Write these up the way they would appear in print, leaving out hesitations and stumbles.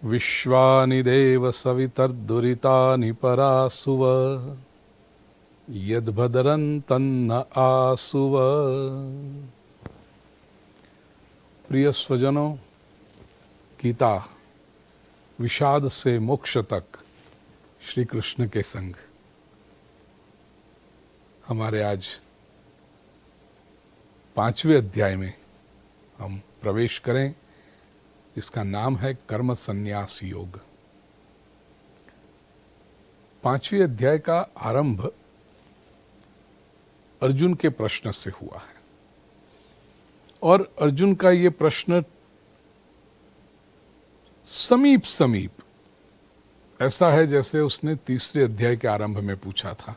विश्वानि देव सवितर्दुरितानि परासुव यद्भद्रन्तन्न आसुव। प्रिय स्वजनों, गीता विषाद से मोक्ष तक श्री कृष्ण के संग हमारे आज 5वें अध्याय में हम प्रवेश करें, जिसका नाम है कर्म संन्यास योग। 5वें अध्याय का आरंभ अर्जुन के प्रश्न से हुआ है और अर्जुन का ये प्रश्न समीप समीप ऐसा है जैसे उसने 3रे अध्याय के आरंभ में पूछा था।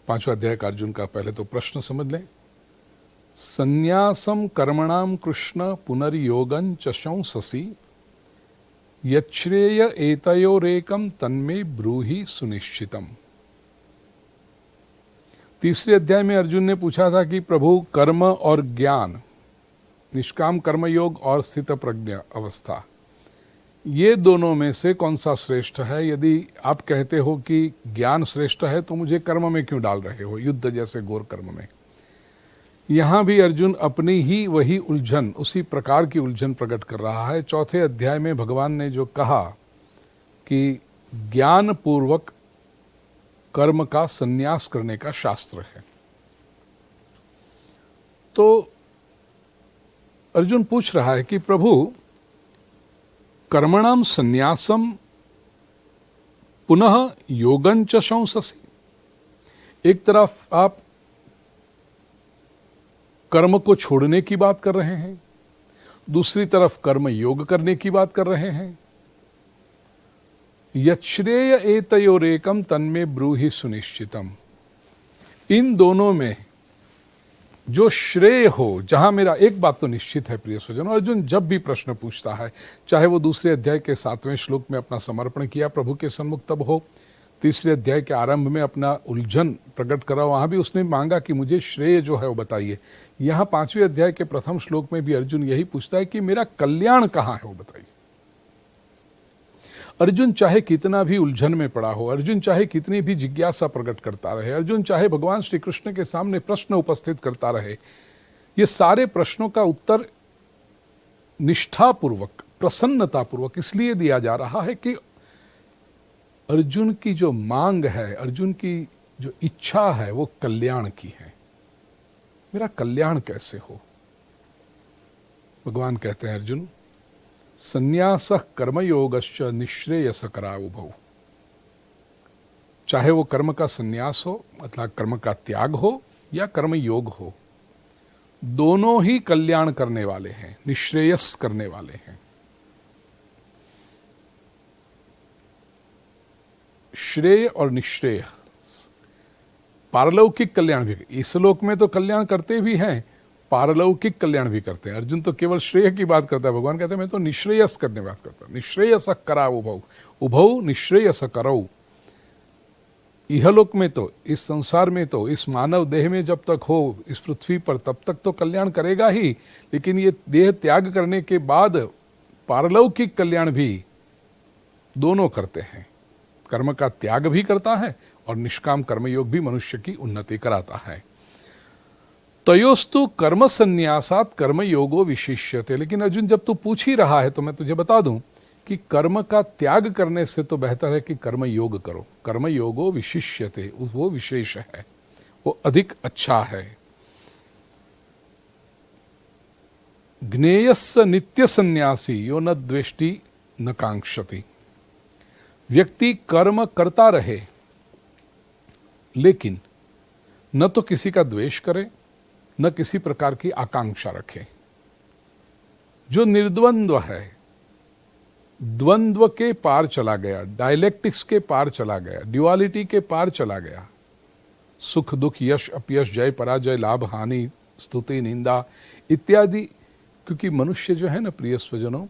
5वां अध्याय का अर्जुन का पहले तो प्रश्न समझ लें। संन्यासम कर्मणाम कृष्ण पुनर्योगं च शंससि यच्छ्रेय एतयोरेकं तन्मे ब्रूहि सुनिश्चितम। 3रे अध्याय में अर्जुन ने पूछा था कि प्रभु, कर्म और ज्ञान, निष्काम कर्मयोग और स्थित प्रज्ञ अवस्था, ये दोनों में से कौन सा श्रेष्ठ है? यदि आप कहते हो कि ज्ञान श्रेष्ठ है तो मुझे कर्म में क्यों डाल रहे हो, युद्ध जैसे घोर कर्म में? यहां भी अर्जुन अपनी ही वही उलझन, उसी प्रकार की उलझन प्रकट कर रहा है। 4थे अध्याय में भगवान ने जो कहा कि ज्ञान पूर्वक कर्म का संन्यास करने का शास्त्र है, तो अर्जुन पूछ रहा है कि प्रभु, कर्मणाम संन्यासम पुनः योगं च शंससि। एक तरफ आप कर्म को छोड़ने की बात कर रहे हैं, दूसरी तरफ कर्म योग करने की बात कर रहे हैं। यच्छ्रेय एतयोरेकं तन्मे ब्रूहि सुनिश्चितम। इन दोनों में जो श्रेय हो, जहां मेरा एक बात तो निश्चित है प्रिय स्वजनों, अर्जुन जब भी प्रश्न पूछता है, चाहे वो 2रे अध्याय के 7वें श्लोक में अपना समर्पण किया प्रभु के सम्मुख तब हो, 3रे अध्याय के आरंभ में अपना उलझन प्रकट करा, वहां भी उसने मांगा कि मुझे श्रेय जो है वो बताइए। यहां 5वें अध्याय के प्रथम श्लोक में भी अर्जुन यही पूछता है कि मेरा कल्याण कहां है, वो बताइए। अर्जुन चाहे कितना भी उलझन में पड़ा हो, अर्जुन चाहे कितनी भी जिज्ञासा प्रकट करता रहे, अर्जुन चाहे भगवान श्री कृष्ण के सामने प्रश्न उपस्थित करता रहे, ये सारे प्रश्नों का उत्तर निष्ठापूर्वक, प्रसन्नतापूर्वक इसलिए दिया जा रहा है कि अर्जुन की जो मांग है, अर्जुन की जो इच्छा है, वो कल्याण की है। मेरा कल्याण कैसे हो? भगवान कहते हैं, अर्जुन, संन्यासः कर्मयोगश्च निःश्रेयसकरा उभौ। चाहे वो कर्म का संन्यास हो, मतलब कर्म का त्याग हो, या कर्म योग हो, दोनों ही कल्याण करने वाले हैं, निःश्रेयस करने वाले हैं। श्रेय और निःश्रेय, पारलौकिक कल्याण भी, इस लोक में तो कल्याण करते भी हैं, पारलौकिक कल्याण भी करते हैं। अर्जुन तो केवल श्रेय की बात करता है, भगवान कहते हैं मैं तो निःश्रेयस करने बात करता हूं। निःश्रेयस करा उभौ, उभौ निःश्रेयस करौ। इहलोक में तो, इस संसार में तो, इस मानव देह में जब तक हो इस पृथ्वी पर, तब तक तो कल्याण करेगा ही, लेकिन ये देह त्याग करने के बाद पारलौकिक कल्याण भी दोनों करते हैं। कर्म का त्याग भी करता है और निष्काम कर्मयोग भी मनुष्य की उन्नति कराता है। तयोस्तु कर्म संन्यासात कर्मयोगो विशिष्यते। लेकिन अर्जुन, जब तू पूछ ही रहा है तो मैं तुझे बता दूं कि कर्म का त्याग करने से तो बेहतर है कि कर्म योग करो। कर्मयोगो विशिष्यते, वो विशेष है, वो अधिक अच्छा है। ज्ञेयस्य नित्य संन्यासी यो न द्वेष्टि न कांक्षति। व्यक्ति कर्म करता रहे लेकिन न तो किसी का द्वेष करे, न किसी प्रकार की आकांक्षा रखे। जो निर्द्वंद्व है, द्वंद्व के पार चला गया, डायलेक्टिक्स के पार चला गया, ड्युअलिटी के पार चला गया, सुख दुख, यश अपयश, जय पराजय, लाभ हानि, स्तुति निंदा इत्यादि। क्योंकि मनुष्य जो है ना प्रिय स्वजनों,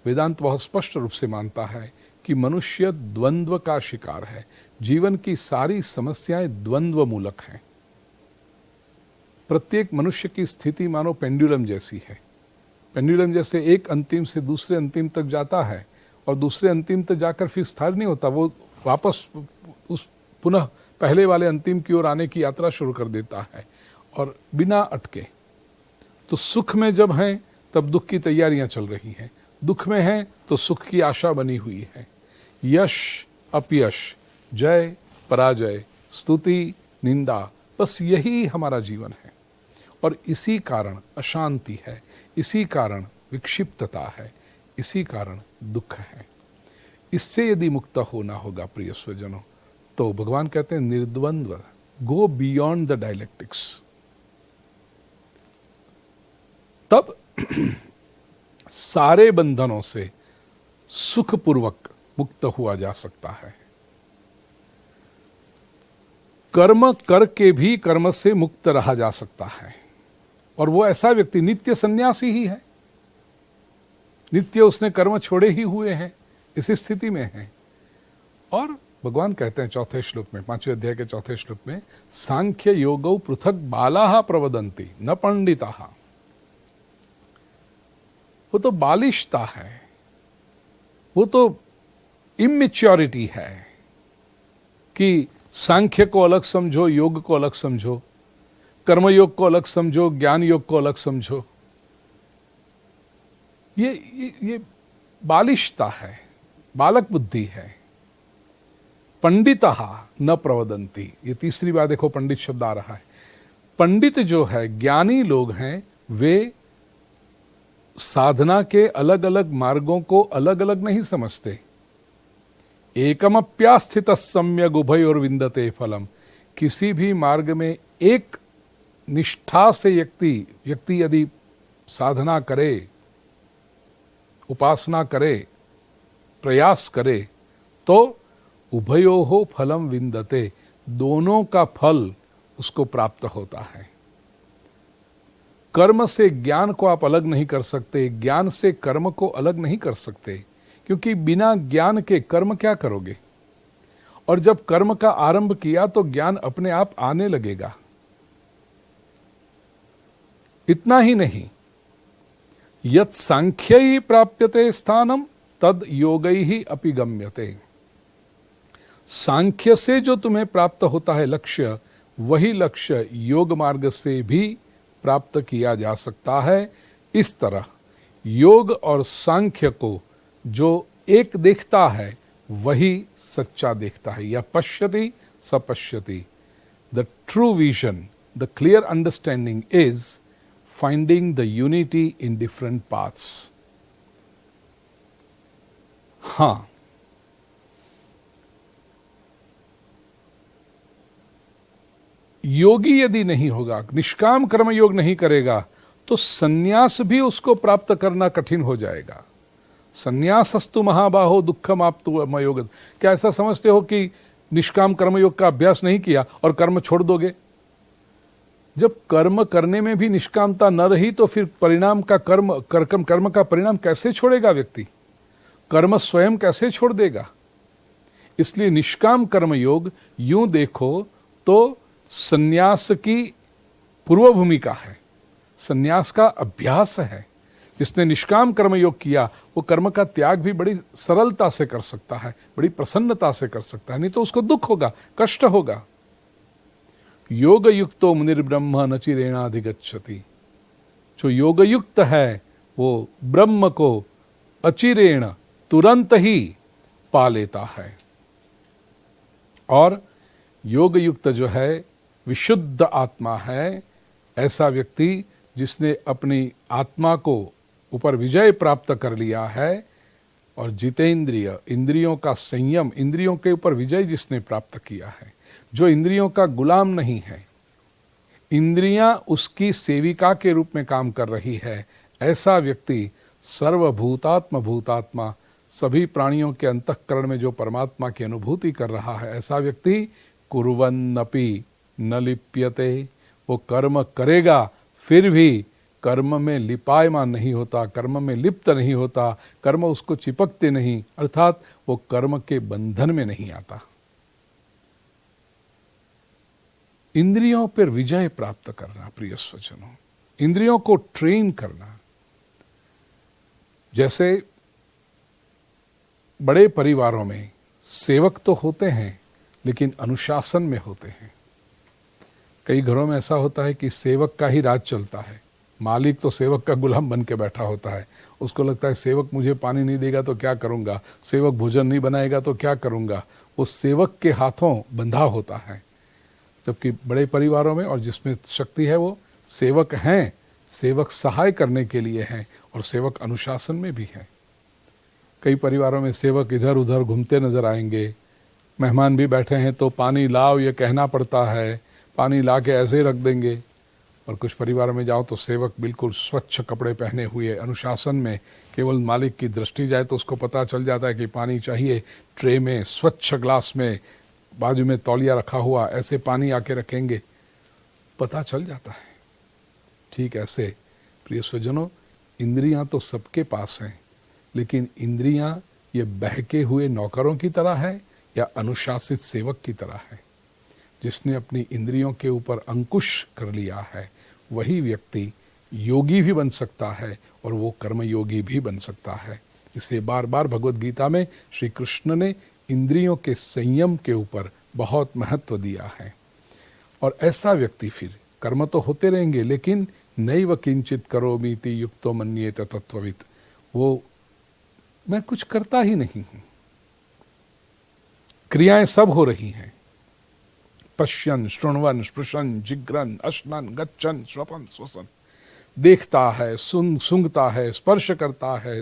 वेदांत बहुत स्पष्ट रूप से मानता है कि मनुष्य द्वंद्व का शिकार है। जीवन की सारी समस्याएं द्वंद्व मूलक हैं। प्रत्येक मनुष्य की स्थिति मानो पेंडुलम जैसी है। पेंडुलम जैसे एक अंतिम से दूसरे अंतिम तक जाता है और दूसरे अंतिम तक जाकर फिर स्थिर नहीं होता, वो वापस उस पुनः पहले वाले अंतिम की ओर आने की यात्रा शुरू कर देता है और बिना अटके। तो सुख में जब हैं तब दुख की तैयारियां चल रही हैं, दुख में हैं तो सुख की आशा बनी हुई है। यश अपयश, जय पराजय, स्तुति निंदा, बस यही हमारा जीवन है। और इसी कारण अशांति है, इसी कारण विक्षिप्तता है, इसी कारण दुख है। इससे यदि मुक्त होना होगा प्रिय स्वजनों, तो भगवान कहते हैं निर्द्वंद्व, गो बियॉन्ड द डायलेक्टिक्स। तब सारे बंधनों से सुखपूर्वक मुक्त हुआ जा सकता है। कर्म करके भी कर्म से मुक्त रहा जा सकता है, और वो ऐसा व्यक्ति नित्य सन्यासी ही है, नित्य उसने कर्म छोड़े ही हुए हैं, इस स्थिति में है। और भगवान कहते हैं चौथे श्लोक में, 5वें अध्याय के चौथे श्लोक में, सांख्य योगौ पृथक बालाः प्रवदन्ति न पंडिताः। वो तो बालिशता है, वो तो इमेच्योरिटी है कि सांख्य को अलग समझो, योग को अलग समझो, कर्मयोग को अलग समझो, ज्ञान योग को अलग समझो। ये बालिशता है, बालक बुद्धि है। पंडितः न प्रवदन्ति, ये तीसरी बार देखो पंडित शब्द आ रहा है। पंडित जो है, ज्ञानी लोग हैं, वे साधना के अलग अलग मार्गों को अलग अलग नहीं समझते। एकमप्यास्थित सम्यग उभयोर विंदते फलम, किसी भी मार्ग में एक निष्ठा से व्यक्ति यदि साधना करे, उपासना करे, प्रयास करे, तो उभयोः फलम विंदते, दोनों का फल उसको प्राप्त होता है। कर्म से ज्ञान को आप अलग नहीं कर सकते, ज्ञान से कर्म को अलग नहीं कर सकते, क्योंकि बिना ज्ञान के कर्म क्या करोगे। और जब कर्म का आरंभ किया तो ज्ञान अपने आप आने लगेगा। इतना ही नहीं, यत् सांख्यै प्राप्यते स्थानम तद योगैः अपि गम्यते। सांख्य से जो तुम्हें प्राप्त होता है लक्ष्य, वही लक्ष्य योग मार्ग से भी प्राप्त किया जा सकता है। इस तरह योग और सांख्य को जो एक देखता है वही सच्चा देखता है। या पश्यति स पश्यति, the true vision, the clear understanding is finding the unity in different paths. हां, योगी यदि नहीं होगा, निष्काम कर्म योग नहीं करेगा, तो सन्यास भी उसको प्राप्त करना कठिन हो जाएगा। सन्यासस्तु महाबाहो दुखम आपतु मयोग। क्या ऐसा समझते हो कि निष्काम कर्मयोग का अभ्यास नहीं किया और कर्म छोड़ दोगे? जब कर्म करने में भी निष्कामता न रही तो फिर परिणाम का कर्म का परिणाम कैसे छोड़ेगा व्यक्ति? कर्म स्वयं कैसे छोड़ देगा? इसलिए निष्काम कर्मयोग यूं देखो तो सन्यास की पूर्व भूमिका है, सन्यास का अभ्यास है। जिसने निष्काम कर्मयोग किया वो कर्म का त्याग भी बड़ी सरलता से कर सकता है, बड़ी प्रसन्नता से कर सकता है, नहीं तो उसको दुख होगा, कष्ट होगा। योग युक्तो मुनिर्ब्रह्म न चिरेणाधिगच्छति। जो योग युक्त है वो ब्रह्म को अचिरेण तुरंत ही पा लेता है। और योग युक्त जो है विशुद्ध आत्मा है, ऐसा व्यक्ति जिसने अपनी आत्मा को ऊपर विजय प्राप्त कर लिया है और जितेंद्रिय, इंद्रियों का संयम, इंद्रियों के ऊपर विजय जिसने प्राप्त किया है, जो इंद्रियों का गुलाम नहीं है, इंद्रियां उसकी सेविका के रूप में काम कर रही है, ऐसा व्यक्ति सर्वभूतात्म भूतात्मा, सभी प्राणियों के अंतःकरण में जो परमात्मा की अनुभूति कर रहा है, ऐसा व्यक्ति कुर्वन्नपि न लिप्यते। वो कर्म करेगा फिर भी कर्म में लिपायमान नहीं होता, कर्म में लिप्त नहीं होता, कर्म उसको चिपकते नहीं, अर्थात वो कर्म के बंधन में नहीं आता। इंद्रियों पर विजय प्राप्त करना प्रिय स्वजनों, इंद्रियों को ट्रेन करना, जैसे बड़े परिवारों में सेवक तो होते हैं लेकिन अनुशासन में होते हैं। कई घरों में ऐसा होता है कि सेवक का ही राज चलता है, मालिक तो सेवक का गुलाम बन के बैठा होता है। उसको लगता है सेवक मुझे पानी नहीं देगा तो क्या करूँगा, सेवक भोजन नहीं बनाएगा तो क्या करूँगा। वो सेवक के हाथों बंधा होता है। जबकि बड़े परिवारों में और जिसमें शक्ति है वो सेवक हैं, सेवक सहाय करने के लिए हैं और सेवक अनुशासन में भी हैं। कई परिवारों में सेवक इधर उधर घूमते नजर आएंगे, मेहमान भी बैठे हैं तो पानी लाओ ये कहना पड़ता है, पानी ला के ऐसे ही रख देंगे। और कुछ परिवारों में जाओ तो सेवक बिल्कुल स्वच्छ कपड़े पहने हुए अनुशासन में, केवल मालिक की दृष्टि जाए तो उसको पता चल जाता है कि पानी चाहिए, ट्रे में स्वच्छ ग्लास में, बाजू में तौलिया रखा हुआ, ऐसे पानी आके रखेंगे, पता चल जाता है। ठीक ऐसे प्रिय स्वजनों, इंद्रियां तो सबके पास हैं, लेकिन इंद्रियां ये बहके हुए नौकरों की तरह है या अनुशासित सेवक की तरह है। जिसने अपनी इंद्रियों के ऊपर अंकुश कर लिया है वही व्यक्ति योगी भी बन सकता है और वो कर्मयोगी भी बन सकता है। इसलिए बार बार भगवत गीता में श्री कृष्ण ने इंद्रियों के संयम के ऊपर बहुत महत्व दिया है। और ऐसा व्यक्ति फिर कर्म तो होते रहेंगे लेकिन नैव किंचित करोमीति युक्तो मन्येत तत्ववित्, वो मैं कुछ करता ही नहीं हूं, क्रियाएं सब हो रही हैं, पश्यन शृण्वन स्पृशन जिग्रन अश्नन गच्छन स्वपन स्वसन, देखता है, सूंघता है, स्पर्श करता है,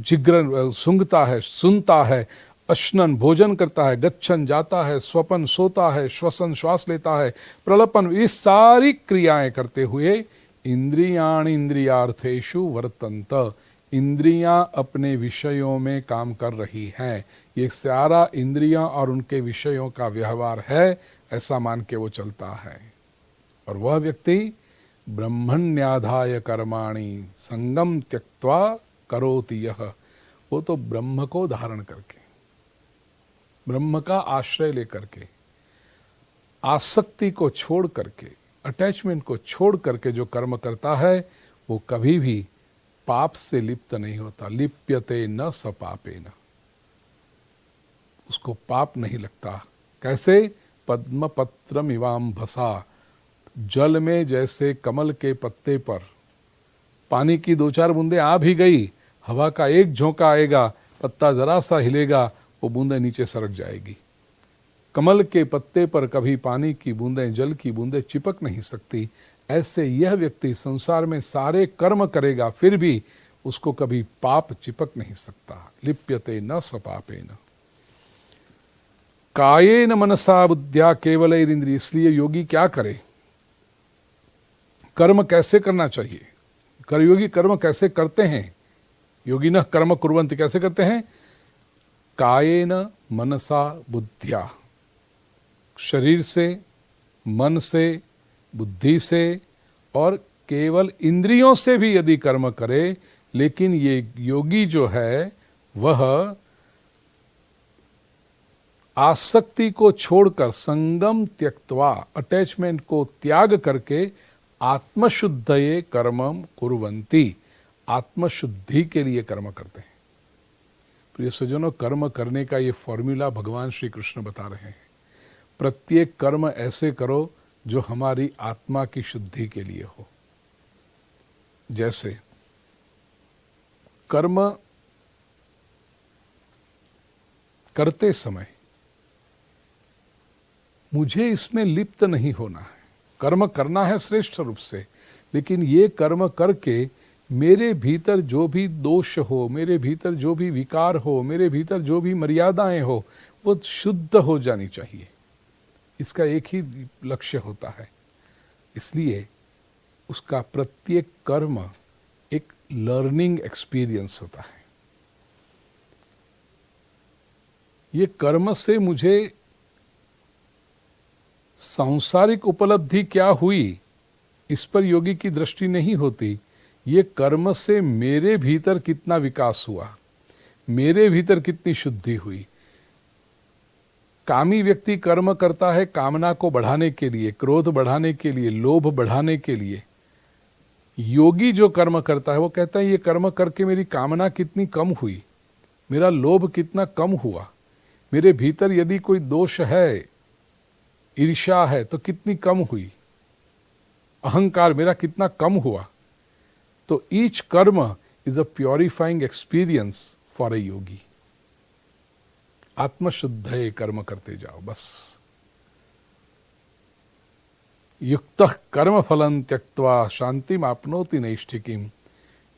जिग्रन सूंघता है, सुनता है, अश्नन भोजन करता है, गच्छन जाता है, स्वपन सोता है, श्वसन श्वास लेता है, प्रलपन, ये सारी क्रियाएं करते हुए इंद्रियाणि इंद्रियार्थेषु वर्तन्त, इंद्रियां अपने विषयों में काम कर रही हैं। ये सारा इंद्रियां और उनके विषयों का व्यवहार है, ऐसा मान के वो चलता है। और वह व्यक्ति ब्रह्मण्याधाय कर्माणि संगम त्यक्त्वा करोति यह, वो तो ब्रह्म को धारण करके, ब्रह्म का आश्रय लेकर के, आसक्ति को छोड़ करके, अटैचमेंट को छोड़ करके जो कर्म करता है वो कभी भी पाप से लिप्त नहीं होता। लिप्यते न सपापेन, उसको पाप नहीं लगता। कैसे? पद्म पत्रम इवाम भसा, जल में जैसे कमल के पत्ते पर पानी की दो चार बूंदें आ भी गई, हवा का एक झोंका आएगा, पत्ता जरा सा हिलेगा, वो बूंदें नीचे सरक जाएगी। कमल के पत्ते पर कभी पानी की बूंदें, जल की बूंदें चिपक नहीं सकती। ऐसे यह व्यक्ति संसार में सारे कर्म करेगा फिर भी उसको कभी पाप चिपक नहीं सकता। लिप्यते न सपापेन कायेन मनसा बुद्ध्या केवल इंद्रिय। इसलिए योगी क्या करे, कर्म कैसे करना चाहिए, कर्मयोगी कर्म कैसे करते हैं, योगिनः कर्म कुर्वन्ति, कैसे करते हैं? कायेन मनसा बुद्ध्या, शरीर से, मन से, बुद्धि से और केवल इंद्रियों से भी यदि कर्म करे, लेकिन ये योगी जो है वह आसक्ति को छोड़कर, संगम त्यक्त्वा, अटैचमेंट को त्याग करके आत्मशुद्धये कर्मम कुर्वन्ति, आत्मशुद्धि के लिए कर्म करते हैं। प्रिय सज्जनों, कर्म करने का ये फॉर्मूला भगवान श्री कृष्ण बता रहे हैं। प्रत्येक कर्म ऐसे करो जो हमारी आत्मा की शुद्धि के लिए हो। जैसे कर्म करते समय मुझे इसमें लिप्त नहीं होना है, कर्म करना है श्रेष्ठ रूप से, लेकिन ये कर्म करके मेरे भीतर जो भी दोष हो, मेरे भीतर जो भी विकार हो, मेरे भीतर जो भी मर्यादाएं हो, वो शुद्ध हो जानी चाहिए। इसका एक ही लक्ष्य होता है। इसलिए उसका प्रत्येक कर्म एक लर्निंग एक्सपीरियंस होता है। ये कर्म से मुझे सांसारिक उपलब्धि क्या हुई, इस पर योगी की दृष्टि नहीं होती। ये कर्म से मेरे भीतर कितना विकास हुआ, मेरे भीतर कितनी शुद्धि हुई। कामी व्यक्ति कर्म करता है कामना को बढ़ाने के लिए, क्रोध बढ़ाने के लिए, लोभ बढ़ाने के लिए, योगी जो कर्म करता है वो कहता है ये कर्म करके मेरी कामना कितनी कम हुई, मेरा लोभ कितना कम हुआ, मेरे भीतर यदि कोई दोष है, ईर्ष्या है तो कितनी कम हुई, अहंकार मेरा कितना कम हुआ। तो each karma is a purifying experience for a yogi. आत्मशुद्ध है कर्म करते जाओ बस। युक्तः कर्म फलं त्यक्त्वा शांतिम आपनोति नैष्ठिकीम।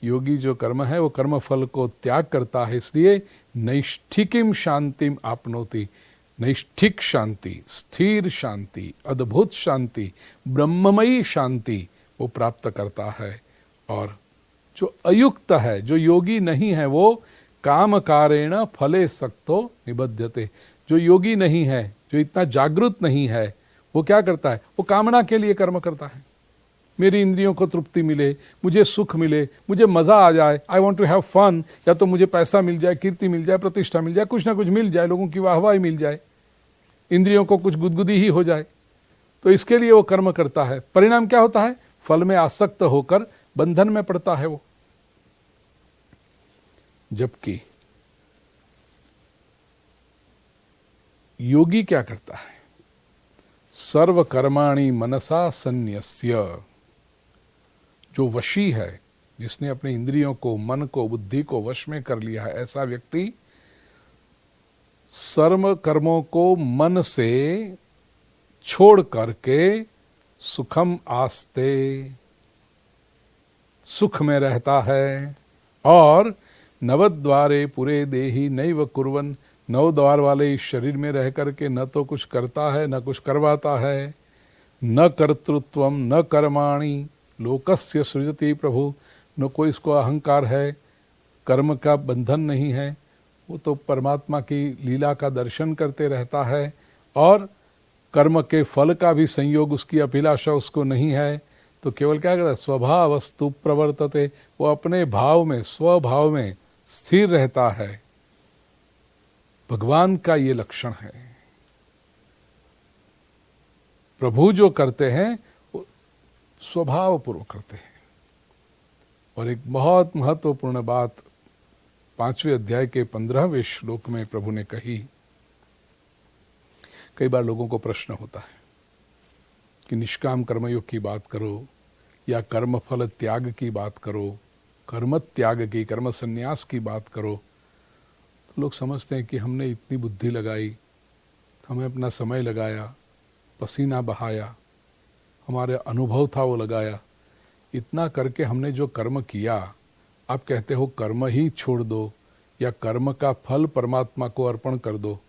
योगी जो कर्म है वो कर्म फल को त्याग करता है, इसलिए नैष्ठिकीम शांतिम आपनोति। नैष्ठिक शांति, स्थिर शांति, अद्भुत शांति, ब्रह्ममयी शांति वो प्राप्त करता है। और जो अयुक्त है, जो योगी नहीं है, वो काम कारेण फले सक्तो निबध्यते। जो योगी नहीं है, जो इतना जागृत नहीं है, वो क्या करता है, वो कामना के लिए कर्म करता है। मेरी इंद्रियों को तृप्ति मिले, मुझे सुख मिले, मुझे मजा आ जाए, I want to have fun, या तो मुझे पैसा मिल जाए, कीर्ति मिल जाए, प्रतिष्ठा मिल जाए, कुछ ना कुछ मिल जाए, लोगों की वाहवाही मिल जाए, इंद्रियों को कुछ गुदगुदी ही हो जाए, तो इसके लिए वो कर्म करता है। परिणाम क्या होता है, फल में आसक्त होकर बंधन में पड़ता है वो। जबकि योगी क्या करता है, सर्व कर्माणि मनसा संन्यस्य। जो वशी है, जिसने अपने इंद्रियों को, मन को, बुद्धि को वश में कर लिया है, ऐसा व्यक्ति सर्व कर्मों को मन से छोड़ करके सुखम आस्ते, सुख में रहता है। और नवद्वारे पुरे देहि नैव कुर्वन्। नौ द्वार वाले इस शरीर में रह करके न तो कुछ करता है, न कुछ करवाता है। न कर्तृत्वम न कर्माणि लोकस्य सृजति प्रभु। न कोई इसको अहंकार है, कर्म का बंधन नहीं है, वो तो परमात्मा की लीला का दर्शन करते रहता है। और कर्म के फल का भी संयोग, उसकी अभिलाषा उसको नहीं है। तो केवल क्या करता है, स्वभावस्तु प्रवर्तते। वो अपने भाव में, स्वभाव में स्थिर रहता है। भगवान का ये लक्षण है। प्रभु जो करते हैं वो स्वभाव पूर्वक करते हैं। और एक बहुत महत्वपूर्ण बात 5वें अध्याय के 15वें श्लोक में प्रभु ने कही। कई बार लोगों को प्रश्न होता है कि निष्काम कर्मयोग की बात करो या कर्म फल त्याग की बात करो, कर्म त्याग की, कर्म संन्यास की बात करो। तो लोग समझते हैं कि हमने इतनी बुद्धि लगाई, हमें अपना समय लगाया, पसीना बहाया, हमारे अनुभव था वो लगाया, इतना करके हमने जो कर्म किया, आप कहते हो कर्म ही छोड़ दो या कर्म का फल परमात्मा को अर्पण कर दो,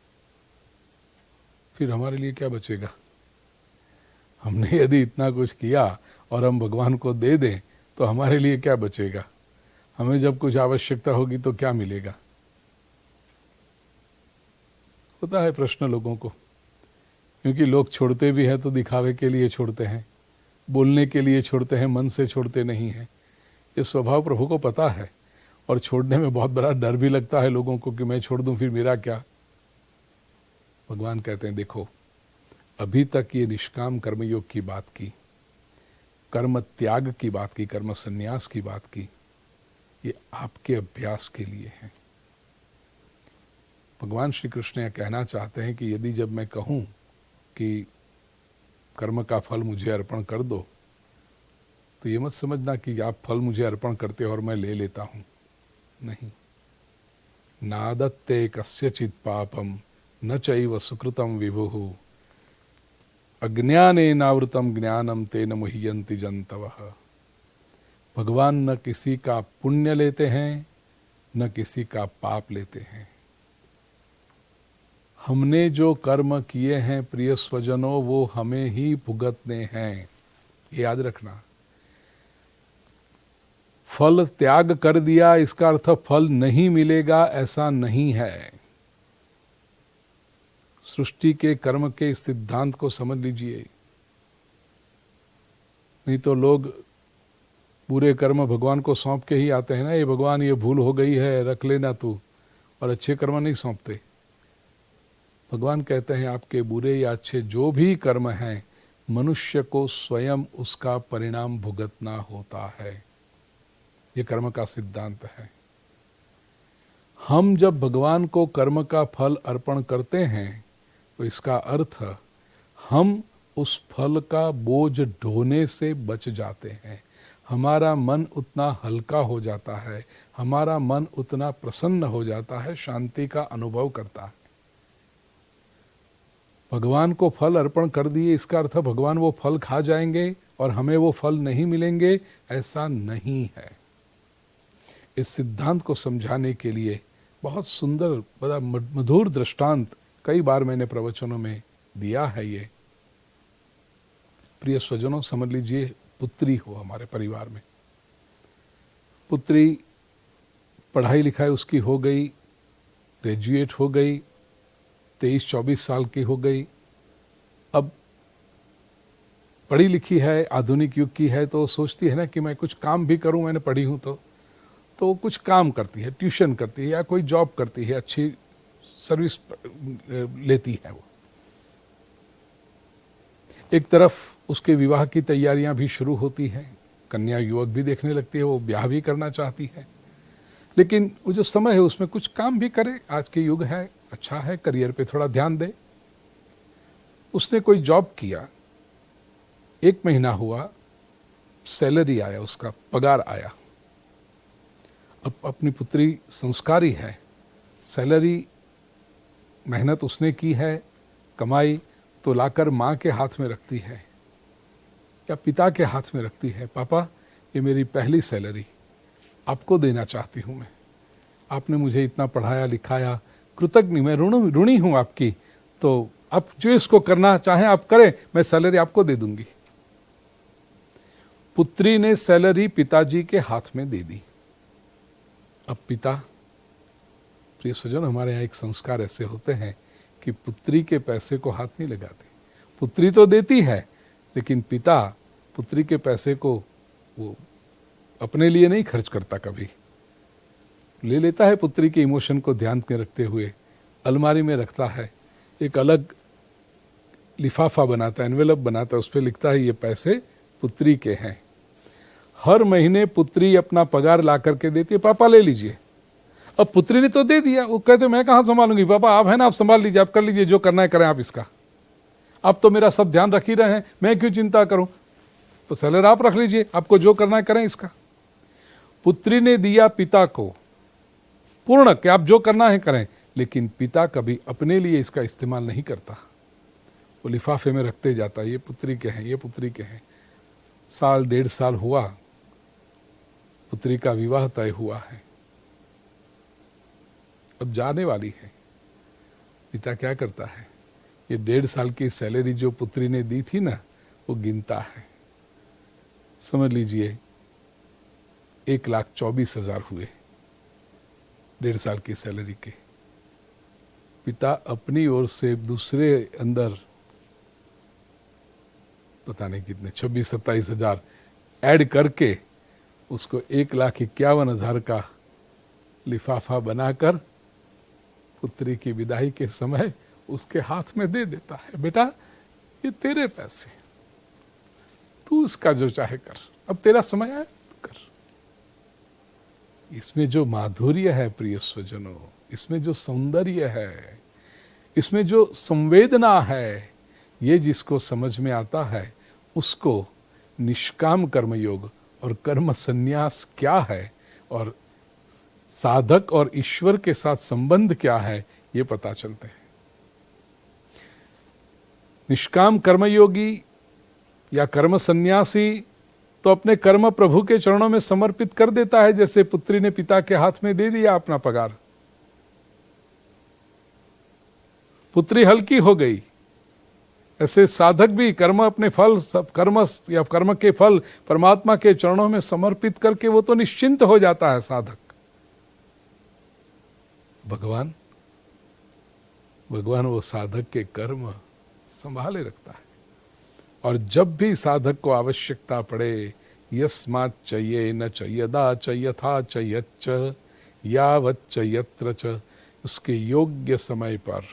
फिर हमारे लिए क्या बचेगा? हमने यदि इतना कुछ किया और हम भगवान को दे दें तो हमारे लिए क्या बचेगा? हमें जब कुछ आवश्यकता होगी तो क्या मिलेगा? होता है प्रश्न लोगों को, क्योंकि लोग छोड़ते भी हैं तो दिखावे के लिए छोड़ते हैं, बोलने के लिए छोड़ते हैं, मन से छोड़ते नहीं हैं। ये स्वभाव प्रभु को पता है और छोड़ने में बहुत बड़ा डर भी लगता है लोगों को कि मैं छोड़ दूं फिर मेरा क्या। भगवान कहते हैं देखो, अभी तक ये निष्काम कर्मयोग की बात की, कर्म त्याग की बात की, कर्म संन्यास की बात की, ये आपके अभ्यास के लिए है। भगवान श्री कृष्ण यह कहना चाहते हैं कि यदि जब मैं कहूं कि कर्म का फल मुझे अर्पण कर दो, तो ये मत समझना कि आप फल मुझे अर्पण करते हो और मैं ले लेता हूं। नहीं, नादत्ते कस्यचित् पापम न चैव सुकृतम विभुः अज्ञानेनावृतम ज्ञानम तेन मुह्यन्ति जन्तवः। भगवान न किसी का पुण्य लेते हैं न किसी का पाप लेते हैं। हमने जो कर्म किए हैं प्रिय स्वजनों, वो हमें ही भुगतने हैं, ये याद रखना। फल त्याग कर दिया इसका अर्थ फल नहीं मिलेगा, ऐसा नहीं है। सृष्टि के कर्म के इस सिद्धांत को समझ लीजिए, नहीं तो लोग बुरे कर्म भगवान को सौंप के ही आते हैं ना, ये भगवान ये भूल हो गई है रख लेना तू, और अच्छे कर्म नहीं सौंपते। भगवान कहते हैं आपके बुरे या अच्छे जो भी कर्म हैं, मनुष्य को स्वयं उसका परिणाम भुगतना होता है। ये कर्म का सिद्धांत है। हम जब भगवान को कर्म का फल अर्पण करते हैं तो इसका अर्थ हम उस फल का बोझ ढोने से बच जाते हैं। हमारा मन उतना हल्का हो जाता है, हमारा मन उतना प्रसन्न हो जाता है, शांति का अनुभव करता है। भगवान को फल अर्पण कर दिए इसका अर्थ भगवान वो फल खा जाएंगे और हमें वो फल नहीं मिलेंगे, ऐसा नहीं है। इस सिद्धांत को समझाने के लिए बहुत सुंदर बड़ा मधुर दृष्टांत कई बार मैंने प्रवचनों में दिया है। ये प्रिय स्वजनों, समझ लीजिए पुत्री हो हमारे परिवार में, पुत्री पढ़ाई लिखाई उसकी हो गई, ग्रेजुएट हो गई, 23-24 साल की हो गई, अब पढ़ी लिखी है, आधुनिक युग की है, तो सोचती है ना कि मैं कुछ काम भी करूं, मैंने पढ़ी हूं तो कुछ काम करती है, ट्यूशन करती है या कोई जॉब करती है, अच्छी सर्विस लेती है। वो एक तरफ उसके विवाह की तैयारियां भी शुरू होती हैं, कन्या युवक भी देखने लगती है, वो ब्याह भी करना चाहती है, लेकिन वो जो समय है उसमें कुछ काम भी करे, आज के युग है, अच्छा है, करियर पे थोड़ा ध्यान दे। उसने कोई जॉब किया, 1 महीना हुआ, सैलरी आया, उसका पगार आया। अब अपनी पुत्री संस्कारी है, सैलरी मेहनत उसने की है, कमाई तो लाकर माँ के हाथ में रखती है या पिता के हाथ में रखती है। पापा, ये मेरी पहली सैलरी आपको देना चाहती हूँ मैं, आपने मुझे इतना पढ़ाया लिखाया, कृतज्ञ, मैं ऋणी हूँ आपकी, तो आप जो इसको करना चाहें आप करें, मैं सैलरी आपको दे दूंगी। पुत्री ने सैलरी पिताजी के हाथ में दे दी। अब पिता, प्रिय स्वजन, हमारे यहाँ एक संस्कार ऐसे होते हैं कि पुत्री के पैसे को हाथ नहीं लगाते। पुत्री तो देती है, लेकिन पिता पुत्री के पैसे को वो अपने लिए नहीं खर्च करता, कभी ले लेता है, पुत्री के इमोशन को ध्यान में रखते हुए अलमारी में रखता है, एक अलग लिफाफा बनाता है, एनवेलप बनाता है, उस पर लिखता है ये पैसे पुत्री के हैं। हर महीने पुत्री अपना पगार ला करके देती है, पापा ले लीजिए। अब पुत्री ने तो दे दिया, वो कहते मैं कहाँ संभालूंगी, पापा आप है ना, आप संभाल लीजिए, आप कर लीजिए, जो करना है करें आप, इसका आप तो मेरा सब ध्यान रख ही रहे हैं, मैं क्यों चिंता करूं, तो सैलरी आप रख लीजिए, आपको जो करना है करें इसका। पुत्री ने दिया पिता को पूर्ण कि आप जो करना है करें, लेकिन पिता कभी अपने लिए इसका इस्तेमाल नहीं करता, वो लिफाफे में रखते जाता, ये पुत्री के हैं, ये पुत्री के हैं। साल 1.5 साल हुआ, पुत्री का विवाह तय हुआ है, अब जाने वाली है। पिता क्या करता है, ये 1.5 साल की सैलरी जो पुत्री ने दी थी ना, वो गिनता है। समझ लीजिए 1,24,000 हुए 1.5 साल की सैलरी के। पिता अपनी ओर से दूसरे अंदर पता नहीं कितने 26-27 हजार ऐड करके उसको 1,51,000 का लिफाफा बनाकर पुत्री की विदाई के समय उसके हाथ में दे देता है, बेटा ये तेरे पैसे, तू इसका जो चाहे कर, अब तेरा समय है तू कर। इसमें जो माधुर्य है प्रिय स्वजनों, इसमें जो सौंदर्य है, इसमें जो संवेदना है, ये जिसको समझ में आता है उसको निष्काम कर्मयोग और कर्म संन्यास क्या है और साधक और ईश्वर के साथ संबंध क्या है, ये पता चलते हैं। निष्काम कर्मयोगी या कर्म संन्यासी तो अपने कर्म प्रभु के चरणों में समर्पित कर देता है, जैसे पुत्री ने पिता के हाथ में दे दिया अपना पगार, पुत्री हल्की हो गई। ऐसे साधक भी कर्म अपने फल, सब कर्म या कर्म के फल परमात्मा के चरणों में समर्पित करके वो तो निश्चिंत हो जाता है साधक। भगवान वो साधक के कर्म संभाले रखता है, और जब भी साधक को आवश्यकता पड़े, यस्मात् चाहिए न चयदा चयथा चयच्च यावत् चयत्र च, उसके योग्य समय पर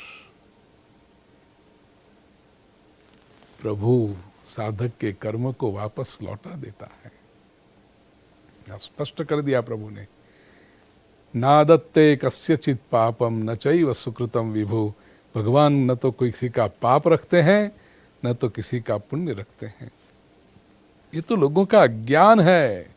प्रभु साधक के कर्म को वापस लौटा देता है। स्पष्ट कर दिया प्रभु ने, नादत्ते कस्यचित पापम न चैव सुकृतम विभु। भगवान न तो किसी का पाप रखते हैं न तो किसी का पुण्य रखते हैं। ये तो लोगों का अज्ञान है,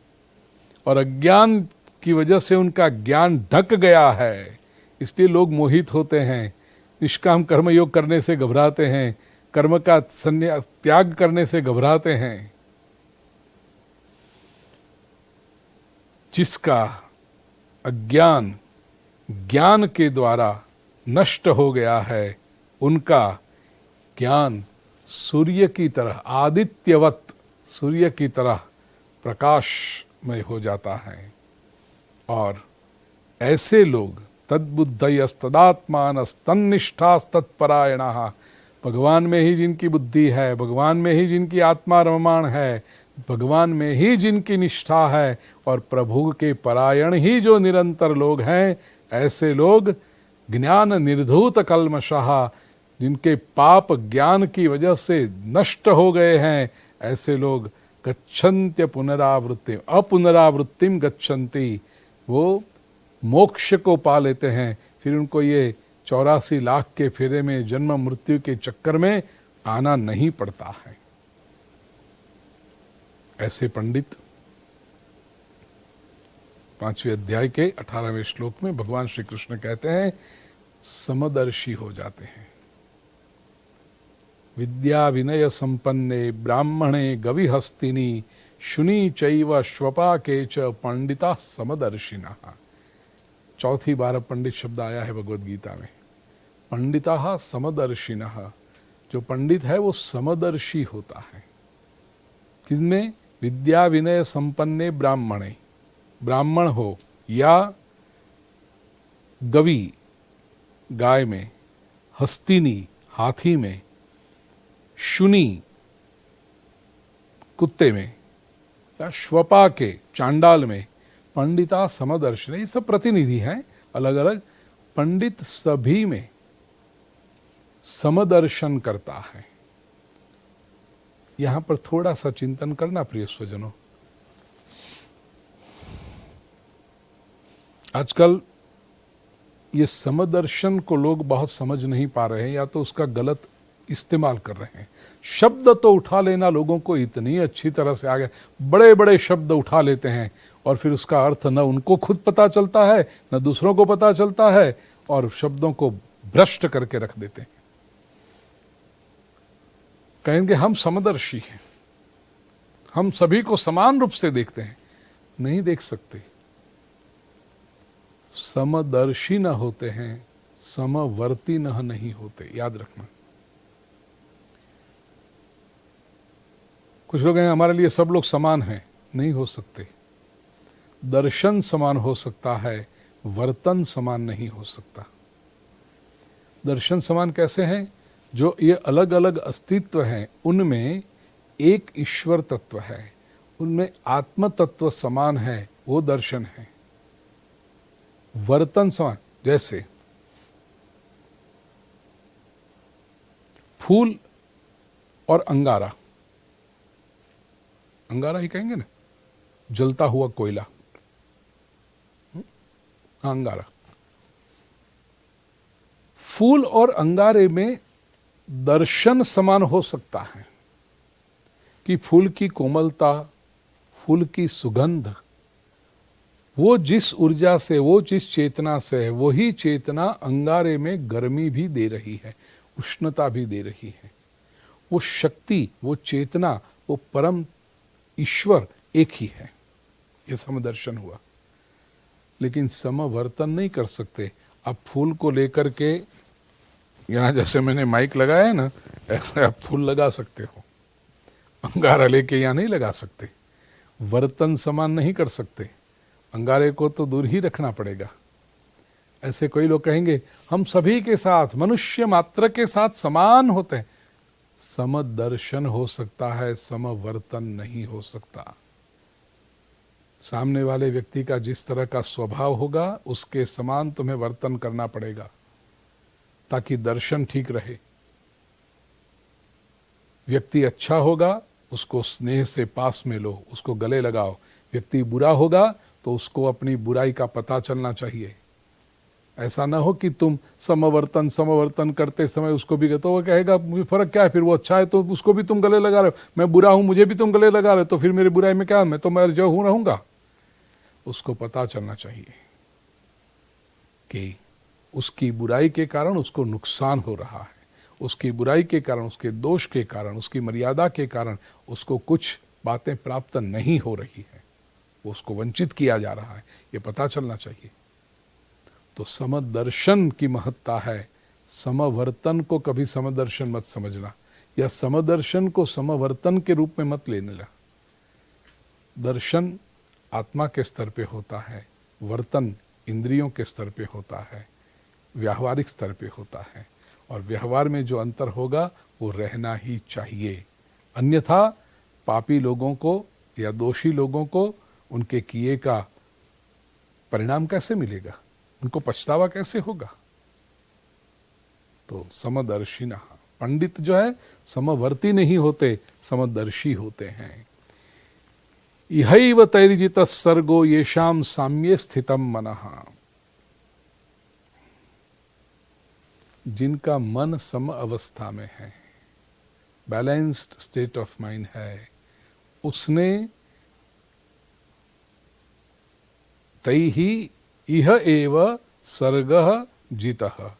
और अज्ञान की वजह से उनका ज्ञान ढक गया है, इसलिए लोग मोहित होते हैं, निष्काम कर्मयोग करने से घबराते हैं, कर्म का संन्यास त्याग करने से घबराते हैं। जिसका अज्ञान ज्ञान के द्वारा नष्ट हो गया है, उनका ज्ञान सूर्य की तरह, आदित्यवत सूर्य की तरह प्रकाशमय हो जाता है। और ऐसे लोग तद्बुद्धयस्तदात्मानस्तन्निष्ठास्तत्परायणाः, भगवान में ही जिनकी बुद्धि है, भगवान में ही जिनकी आत्मा रममाण है, भगवान में ही जिनकी निष्ठा है, और प्रभु के परायण ही जो निरंतर लोग हैं, ऐसे लोग ज्ञान निर्धूत कल्मषः, जिनके पाप ज्ञान की वजह से नष्ट हो गए हैं, ऐसे लोग गच्छन्त्य पुनरावृत्तिम, अपुनरावृत्तिम गच्छन्ति, वो मोक्ष को पा लेते हैं। फिर उनको ये 84 लाख के फेरे में जन्म मृत्यु के चक्कर में आना नहीं पड़ता है। ऐसे पंडित 5वें अध्याय के 18वें श्लोक में भगवान श्री कृष्ण कहते हैं समदर्शी हो जाते हैं। विद्या विनय संपन्ने ब्राह्मणे गविहस्तिनी शुनि चैव श्वपाके च पंडिता समदर्शिनः। चौथी बार पंडित शब्द आया है भगवद गीता में। पंडिता समदर्शिनः, जो पंडित है वो समदर्शी होता है। किसमें? विद्या विनय संपन्ने ब्राह्मणे, ब्राह्मण हो या गवि गाय में, हस्तिनी हाथी में, शुनि कुत्ते में, या श्वपा के चांडाल में, पंडिता समदर्शन, ये सब प्रतिनिधि हैं अलग अलग। पंडित सभी में समदर्शन करता है। यहां पर थोड़ा सा चिंतन करना प्रिय स्वजनों। आजकल ये समदर्शन को लोग बहुत समझ नहीं पा रहे हैं, या तो उसका गलत इस्तेमाल कर रहे हैं। शब्द तो उठा लेना लोगों को इतनी अच्छी तरह से आ गया, बड़े बड़े शब्द उठा लेते हैं, और फिर उसका अर्थ न उनको खुद पता चलता है न दूसरों को पता चलता है, और शब्दों को भ्रष्ट करके रख देते हैं। कहेंगे हम समदर्शी हैं, हम सभी को समान रूप से देखते हैं। नहीं देख सकते। समदर्शी न होते हैं, समवर्ती न नहीं होते, याद रखना। कुछ लोग हैं हमारे लिए सब लोग समान हैं, नहीं हो सकते। दर्शन समान हो सकता है, वर्तन समान नहीं हो सकता। दर्शन समान कैसे हैं? जो ये अलग अलग अस्तित्व हैं, उनमें एक ईश्वर तत्व है, उनमें आत्म तत्व समान है, वो दर्शन है। वर्तन समान, जैसे फूल और अंगारा, अंगारा ही कहेंगे ना, जलता हुआ कोयला, अंगारा। फूल और अंगारे में दर्शन समान हो सकता है कि फूल की कोमलता, फूल की सुगंध, वो जिस ऊर्जा से, वो जिस चेतना से है, वही चेतना अंगारे में गर्मी भी दे रही है, उष्णता भी दे रही है। वो शक्ति, वो चेतना, वो परम ईश्वर एक ही है। ये समदर्शन हुआ। लेकिन समवर्तन नहीं कर सकते। आप फूल को लेकर के यहाँ जैसे मैंने माइक लगाया है ना, ऐसे आप फूल लगा सकते हो, अंगारा लेके यहाँ नहीं लगा सकते। वर्तन समान नहीं कर सकते, अंगारे को तो दूर ही रखना पड़ेगा। ऐसे कोई लोग कहेंगे हम सभी के साथ, मनुष्य मात्र के साथ समान होते हैं। समदर्शन हो सकता है, समवर्तन नहीं हो सकता। सामने वाले व्यक्ति का जिस तरह का स्वभाव होगा, उसके समान तुम्हें वर्तन करना पड़ेगा, ताकि दर्शन ठीक रहे। व्यक्ति अच्छा होगा उसको स्नेह से पास में लो, उसको गले लगाओ। व्यक्ति बुरा होगा तो उसको अपनी बुराई का पता चलना चाहिए। ऐसा ना हो कि तुम समवर्तन करते समय उसको भी तो वो कहेगा मुझे फर्क क्या है, फिर वो अच्छा है तो उसको भी तुम गले लगा रहे हो, मैं बुरा हूं मुझे भी तुम गले लगा रहे हो, तो फिर मेरी बुराई में क्या, मैं तो मैं जो हूं रहूंगा। उसको पता चलना चाहिए कि उसकी बुराई के कारण उसको नुकसान हो रहा है, उसकी बुराई के कारण, उसके दोष के कारण, उसकी मर्यादा के कारण उसको कुछ बातें प्राप्त नहीं हो रही है, उसको वंचित किया जा रहा है, ये पता चलना चाहिए। तो समदर्शन की महत्ता है। समवर्तन को कभी समदर्शन मत समझना, या समदर्शन को समवर्तन के रूप में मत लेने ला। दर्शन आत्मा के स्तर पे होता है, वर्तन इंद्रियों के स्तर पे होता है, व्यावहारिक स्तर पे होता है, और व्यवहार में जो अंतर होगा वो रहना ही चाहिए। अन्यथा पापी लोगों को या दोषी लोगों को उनके किए का परिणाम कैसे मिलेगा, उनको पछतावा कैसे होगा। तो समदर्शिना, पंडित जो है समवर्ती नहीं होते, समदर्शी होते हैं। इहैव तैर्जित सर्गो येषाम साम्ये स्थितम मनः, जिनका मन सम अवस्था में है, बैलेंस्ड स्टेट ऑफ माइंड है, उसने तैहि इह एव सर्गः जितः,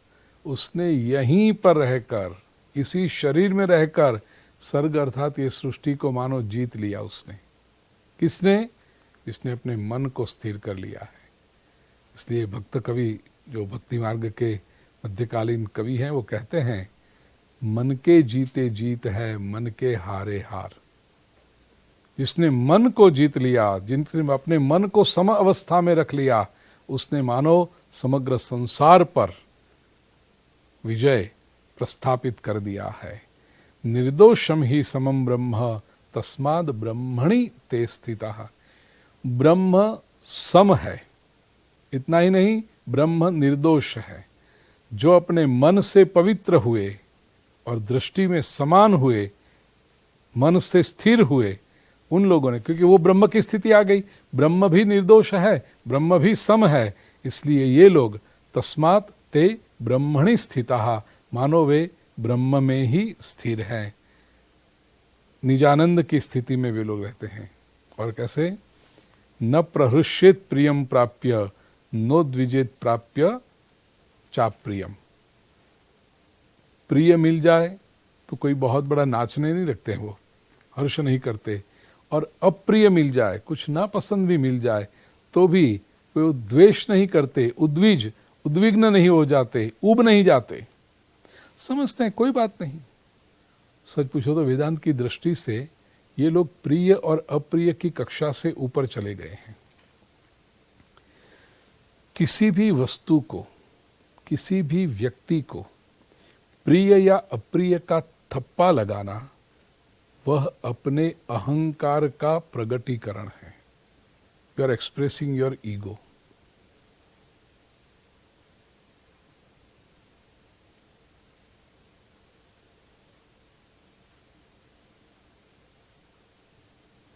उसने यहीं पर रहकर, इसी शरीर में रहकर सर्ग अर्थात ये सृष्टि को मानो जीत लिया उसने। किसने? जिसने अपने मन को स्थिर कर लिया है। इसलिए भक्त कवि जो भक्ति मार्ग के मध्यकालीन कवि हैं वो कहते हैं, मन के जीते जीत है, मन के हारे हार। जिसने मन को जीत लिया, जिसने अपने मन को सम अवस्था में रख लिया, उसने मानो समग्र संसार पर विजय प्रस्थापित कर दिया है। निर्दोषम ही समम ब्रह्म तस्माद ब्रह्मणि ते स्थितः। ब्रह्म सम है, इतना ही नहीं, ब्रह्म निर्दोष है। जो अपने मन से पवित्र हुए और दृष्टि में समान हुए, मन से स्थिर हुए, उन लोगों ने, क्योंकि वो ब्रह्म की स्थिति आ गई, ब्रह्म भी निर्दोष है, ब्रह्म भी सम है, इसलिए ये लोग तस्मात् ते ब्रह्मणि स्थितः, मानो वे ब्रह्म में ही स्थिर हैं। निजानंद की स्थिति में वे लोग रहते हैं। और कैसे? न प्रहृष्येत प्रियम प्राप्य नोद्विजेत प्राप्य चाप्रियम। प्रिय मिल जाए तो कोई बहुत बड़ा नाचने नहीं लगते हैं, वो हर्ष नहीं करते, और अप्रिय मिल जाए, कुछ नापसंद भी मिल जाए तो भी वे द्वेष नहीं करते, उद्विग्न नहीं हो जाते, ऊब नहीं जाते, समझते हैं कोई बात नहीं। सच पूछो तो वेदांत की दृष्टि से ये लोग प्रिय और अप्रिय की कक्षा से ऊपर चले गए हैं। किसी भी वस्तु को, किसी भी व्यक्ति को प्रिय या अप्रिय का थप्पा लगाना, वह अपने अहंकार का प्रगटीकरण है। You are expressing your ego.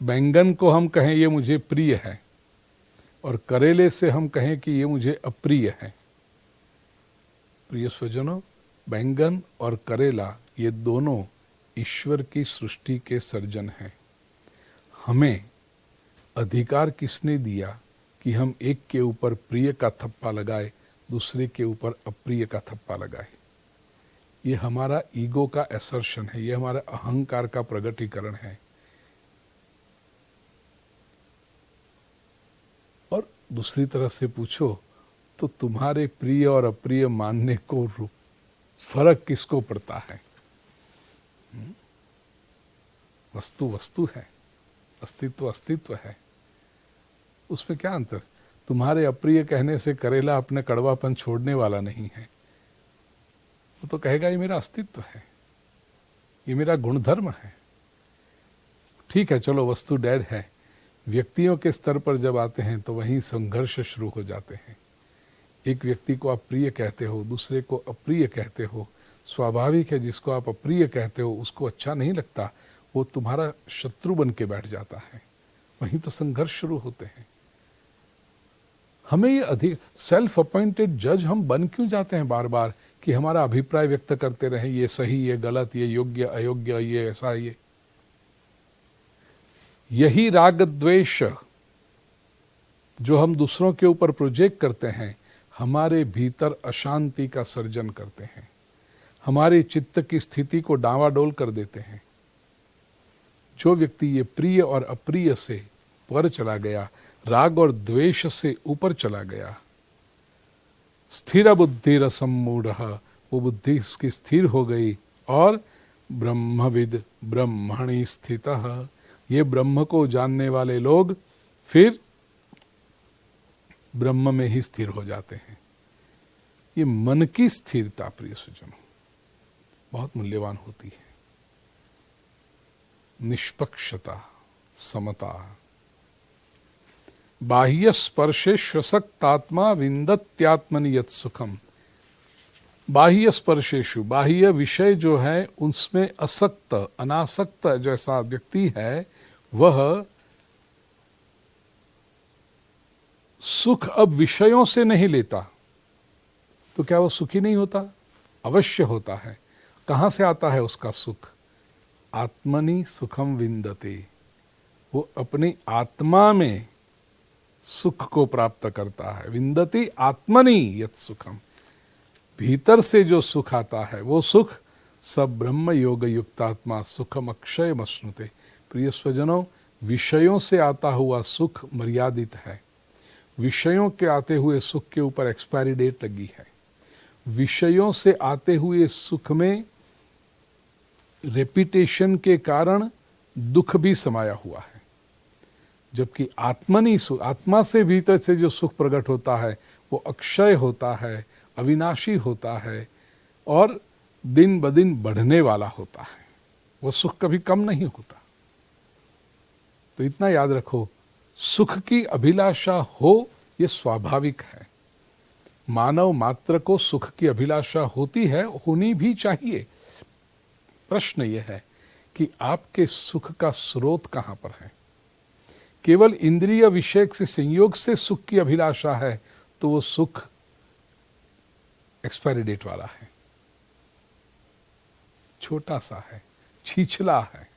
बैंगन को हम कहें ये मुझे प्रिय है, और करेले से हम कहें कि ये मुझे अप्रिय है। प्रिय स्वजनों, बैंगन और करेला ये दोनों ईश्वर की सृष्टि के सर्जन हैं। हमें अधिकार किसने दिया कि हम एक के ऊपर प्रिय का थप्पा लगाए, दूसरे के ऊपर अप्रिय का थप्पा लगाए? ये हमारा ईगो का असर्शन है, ये हमारा अहंकार का प्रगटीकरण है। और दूसरी तरह से पूछो तो तुम्हारे प्रिय और अप्रिय मानने को फर्क किसको पड़ता है? वस्तु वस्तु है, अस्तित्व अस्तित्व है, उसमें क्या अंतर? तुम्हारे अप्रिय कहने से करेला अपने कड़वापन छोड़ने वाला नहीं है, वो तो कहेगा ये मेरा अस्तित्व है, ये मेरा गुणधर्म है। ठीक है, चलो वस्तु डेड है। व्यक्तियों के स्तर पर जब आते हैं तो वहीं संघर्ष शुरू हो जाते हैं। एक व्यक्ति को आप प्रिय कहते हो, दूसरे को अप्रिय कहते हो, स्वाभाविक है, जिसको आप अप्रिय कहते हो उसको अच्छा नहीं लगता, वो तुम्हारा शत्रु बन के बैठ जाता है। वहीं तो संघर्ष शुरू होते हैं। हमें ये अधिक सेल्फ अपॉइंटेड जज हम बन क्यों जाते हैं बार बार कि हमारा अभिप्राय व्यक्त करते रहें, ये सही, ये गलत, ये योग्य अयोग्य, ये ऐसा, ये। यही राग द्वेष जो हम दूसरों के ऊपर प्रोजेक्ट करते हैं, हमारे भीतर अशांति का सर्जन करते हैं, हमारे चित्त की स्थिति को डांवाडोल कर देते हैं। जो व्यक्ति ये प्रिय और अप्रिय से पर चला गया, राग और द्वेष से ऊपर चला गया, स्थिर बुद्धि रसमूढ़, वो बुद्धि इसकी स्थिर हो गई और ब्रह्मविद ब्रह्मणि स्थितः, ये ब्रह्म को जानने वाले लोग फिर ब्रह्म में ही स्थिर हो जाते हैं। ये मन की स्थिरता प्रिय सुजनों बहुत मूल्यवान होती है। निष्पक्षता, समता। बाह्य स्पर्शे श्वसक्तात्मा विंदत्यात्मनि यत् सुखम। बाह्य स्पर्शेषु, बाह्य विषय जो है उसमें असक्त अनासक्त जैसा व्यक्ति है, वह सुख अब विषयों से नहीं लेता, तो क्या वो सुखी नहीं होता? अवश्य होता है। कहां से आता है उसका सुख? आत्मनि सुखम विंदते, वो अपनी आत्मा में सुख को प्राप्त करता है। विंदति आत्मनि यत् सुखम, भीतर से जो सुख आता है वो सुख सब ब्रह्म योग युक्तात्मा सुखम अक्षय मश्नुते। प्रिय स्वजनों, विषयों से आता हुआ सुख मर्यादित है। विषयों के आते हुए सुख के ऊपर एक्सपायरी डेट लगी है। विषयों से आते हुए सुख में रेपिटेशन के कारण दुख भी समाया हुआ है। जबकि आत्मनि सुख, आत्मा से भीतर से जो सुख प्रकट होता है वो अक्षय होता है, अविनाशी होता है और दिन ब दिन बढ़ने वाला होता है। वो सुख कभी कम नहीं होता। तो इतना याद रखो, सुख की अभिलाषा हो ये स्वाभाविक है। मानव मात्र को सुख की अभिलाषा होती है, होनी भी चाहिए। प्रश्न यह है कि आपके सुख का स्रोत कहां पर है। केवल इंद्रिय विषय से संयोग से सुख की अभिलाषा है तो वो सुख एक्सपायरी डेट वाला है, छोटा सा है, छिछला है।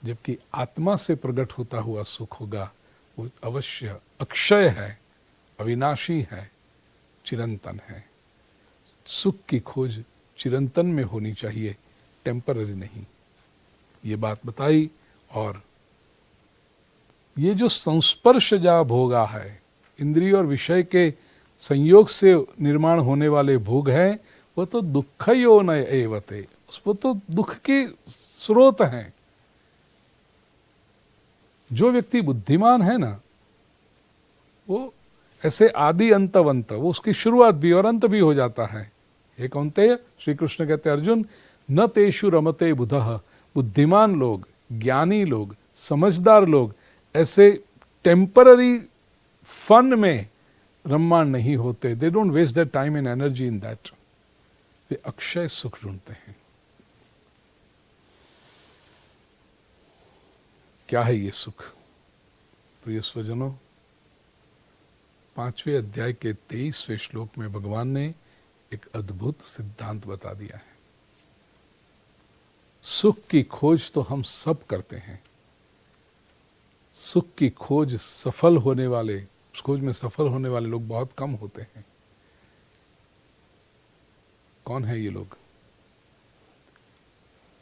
जबकि आत्मा से प्रकट होता हुआ सुख होगा वो अवश्य अक्षय है, अविनाशी है, चिरंतन है। सुख की खोज चिरंतन में होनी चाहिए, टेम्पररी नहीं। ये बात बताई। और ये जो संस्पर्श जा भोगा है, इंद्रिय और विषय के संयोग से निर्माण होने वाले भोग हैं, वो तो दुःखयो न एवते, उसको तो दुख के स्रोत हैं। जो व्यक्ति बुद्धिमान है ना, वो ऐसे आदि अंतवंत, वो उसकी शुरुआत भी और अंत भी हो जाता है। ये कौनते? श्री कृष्ण कहते अर्जुन न तेषु रमते बुधः, बुद्धिमान लोग, ज्ञानी लोग, समझदार लोग ऐसे टेम्पररी फन में रममाण नहीं होते। They don't waste their time and energy in that. वे अक्षय सुख ढूंढते हैं। क्या है ये सुख? प्रिय स्वजनों, 5वें अध्याय के 23वें श्लोक में भगवान ने एक अद्भुत सिद्धांत बता दिया है। सुख की खोज तो हम सब करते हैं। सुख की खोज सफल होने वाले, उस खोज में सफल होने वाले लोग बहुत कम होते हैं। कौन है ये लोग?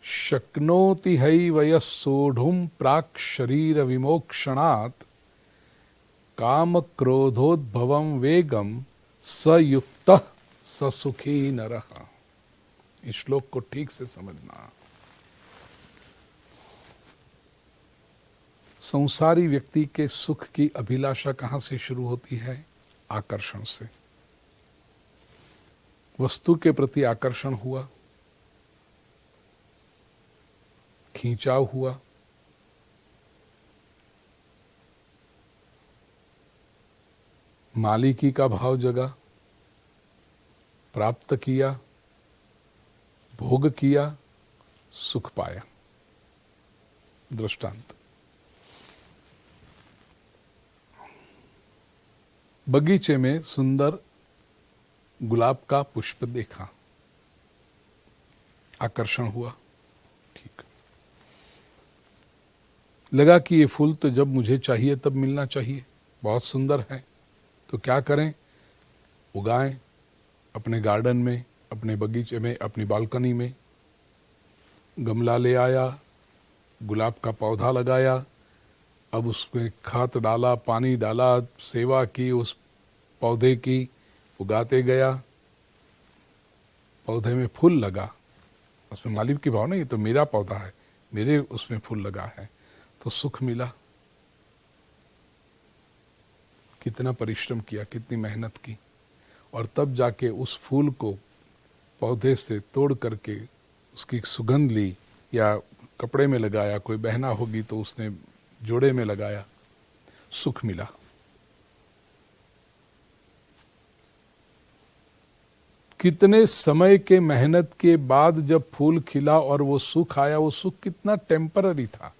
शक्नोति हैवयः सोढुं प्राक् शरीर विमोक्षणात् काम क्रोधोद्भवं वेगम स युक्तः स सुखी नरः। इस श्लोक को ठीक से समझना। संसारी व्यक्ति के सुख की अभिलाषा कहां से शुरू होती है? आकर्षण से। वस्तु के प्रति आकर्षण हुआ, खींचाव हुआ, मालिकी का भाव जगा, प्राप्त किया, भोग किया, सुख पाया। दृष्टांत, बगीचे में सुंदर गुलाब का पुष्प देखा, आकर्षण हुआ, ठीक, लगा कि ये फूल तो जब मुझे चाहिए तब मिलना चाहिए, बहुत सुंदर है, तो क्या करें, उगाएं अपने गार्डन में, अपने बगीचे में, अपनी बालकनी में। गमला ले आया, गुलाब का पौधा लगाया, अब उसमें खाद डाला, पानी डाला, सेवा की उस पौधे की, उगाते गया, पौधे में फूल लगा, उसमें मालिक की भाव नहीं, ये तो मेरा पौधा है, मेरे उसमें फूल लगा है, तो सुख मिला। कितना परिश्रम किया, कितनी मेहनत की, और तब जाके उस फूल को पौधे से तोड़ करके उसकी सुगंध ली, या कपड़े में लगाया, कोई बहना होगी तो उसने जोड़े में लगाया, सुख मिला। कितने समय के मेहनत के बाद जब फूल खिला और वो सुख आया, वो सुख कितना टेम्पररी था।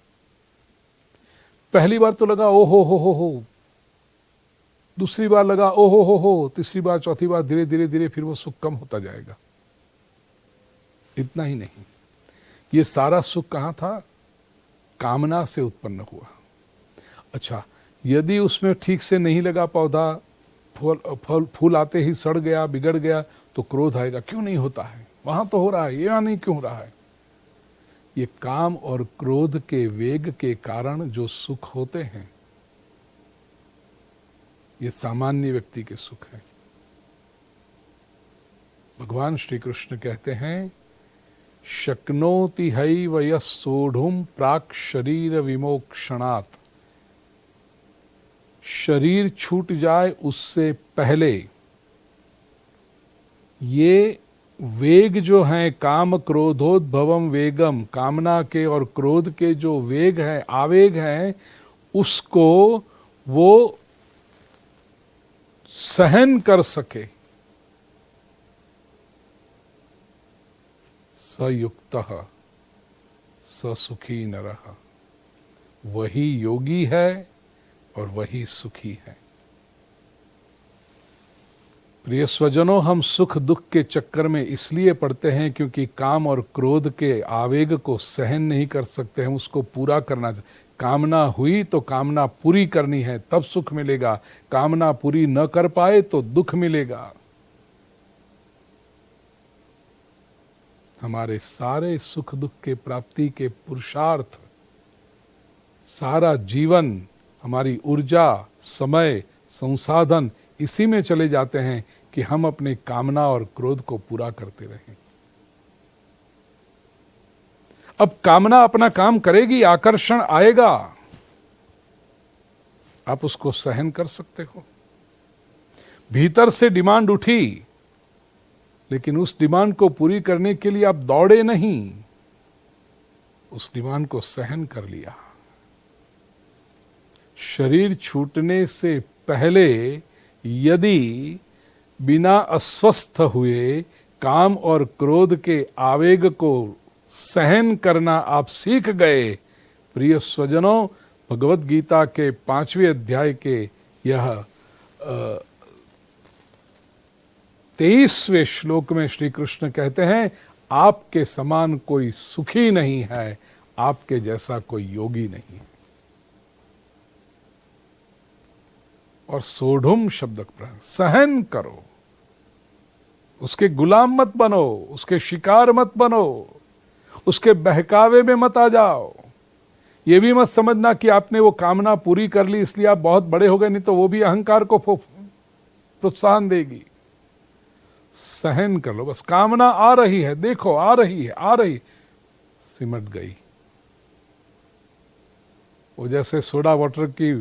पहली बार तो लगा ओ हो, दूसरी बार लगा ओ हो, तीसरी बार, चौथी बार, धीरे धीरे धीरे फिर वो सुख कम होता जाएगा। इतना ही नहीं, ये सारा सुख कहाँ था, कामना से उत्पन्न हुआ। अच्छा, यदि उसमें ठीक से नहीं लगा पौधा, फूल आते ही सड़ गया, बिगड़ गया, तो क्रोध आएगा, क्यों नहीं होता है, वहां तो हो रहा है, यहाँ नहीं क्यों हो रहा है। ये काम और क्रोध के वेग के कारण जो सुख होते हैं, ये सामान्य व्यक्ति के सुख है। भगवान श्री कृष्ण कहते हैं, शक्नोति हैव यः सोढुम प्राक् शरीर विमोक्षणात्, शरीर छूट जाए उससे पहले ये वेग जो हैं, काम क्रोधोद्भवम वेगम, कामना के और क्रोध के जो वेग है, आवेग है, उसको वो सहन कर सके, सयुक्तः स सुखी नरः, वही योगी है और वही सुखी है। प्रिय स्वजनों, हम सुख दुख के चक्कर में इसलिए पड़ते हैं क्योंकि काम और क्रोध के आवेग को सहन नहीं कर सकते हैं, उसको पूरा करना चाहिए। कामना हुई तो कामना पूरी करनी है, तब सुख मिलेगा। कामना पूरी न कर पाए तो दुख मिलेगा। हमारे सारे सुख दुख के प्राप्ति के पुरुषार्थ, सारा जीवन, हमारी ऊर्जा, समय, संसाधन इसी में चले जाते हैं कि हम अपने कामना और क्रोध को पूरा करते रहें। अब कामना अपना काम करेगी, आकर्षण आएगा, आप उसको सहन कर सकते हो। भीतर से डिमांड उठी, लेकिन उस डिमांड को पूरी करने के लिए आप दौड़े नहीं, उस डिमांड को सहन कर लिया। शरीर छूटने से पहले यदि बिना अस्वस्थ हुए काम और क्रोध के आवेग को सहन करना आप सीख गए, प्रिय स्वजनों, भगवत गीता के 5वें अध्याय के यह 23वें श्लोक में श्री कृष्ण कहते हैं, आपके समान कोई सुखी नहीं है, आपके जैसा कोई योगी नहीं है। और सोढ़ुम शब्द का सहन करो, उसके गुलाम मत बनो, उसके शिकार मत बनो, उसके बहकावे में मत आ जाओ। ये भी मत समझना कि आपने वो कामना पूरी कर ली इसलिए आप बहुत बड़े हो गए, नहीं तो वो भी अहंकार को प्रोत्साहन देगी। सहन कर लो, बस कामना आ रही है, देखो आ रही है, आ रही, सिमट गई। वो जैसे सोडा वाटर की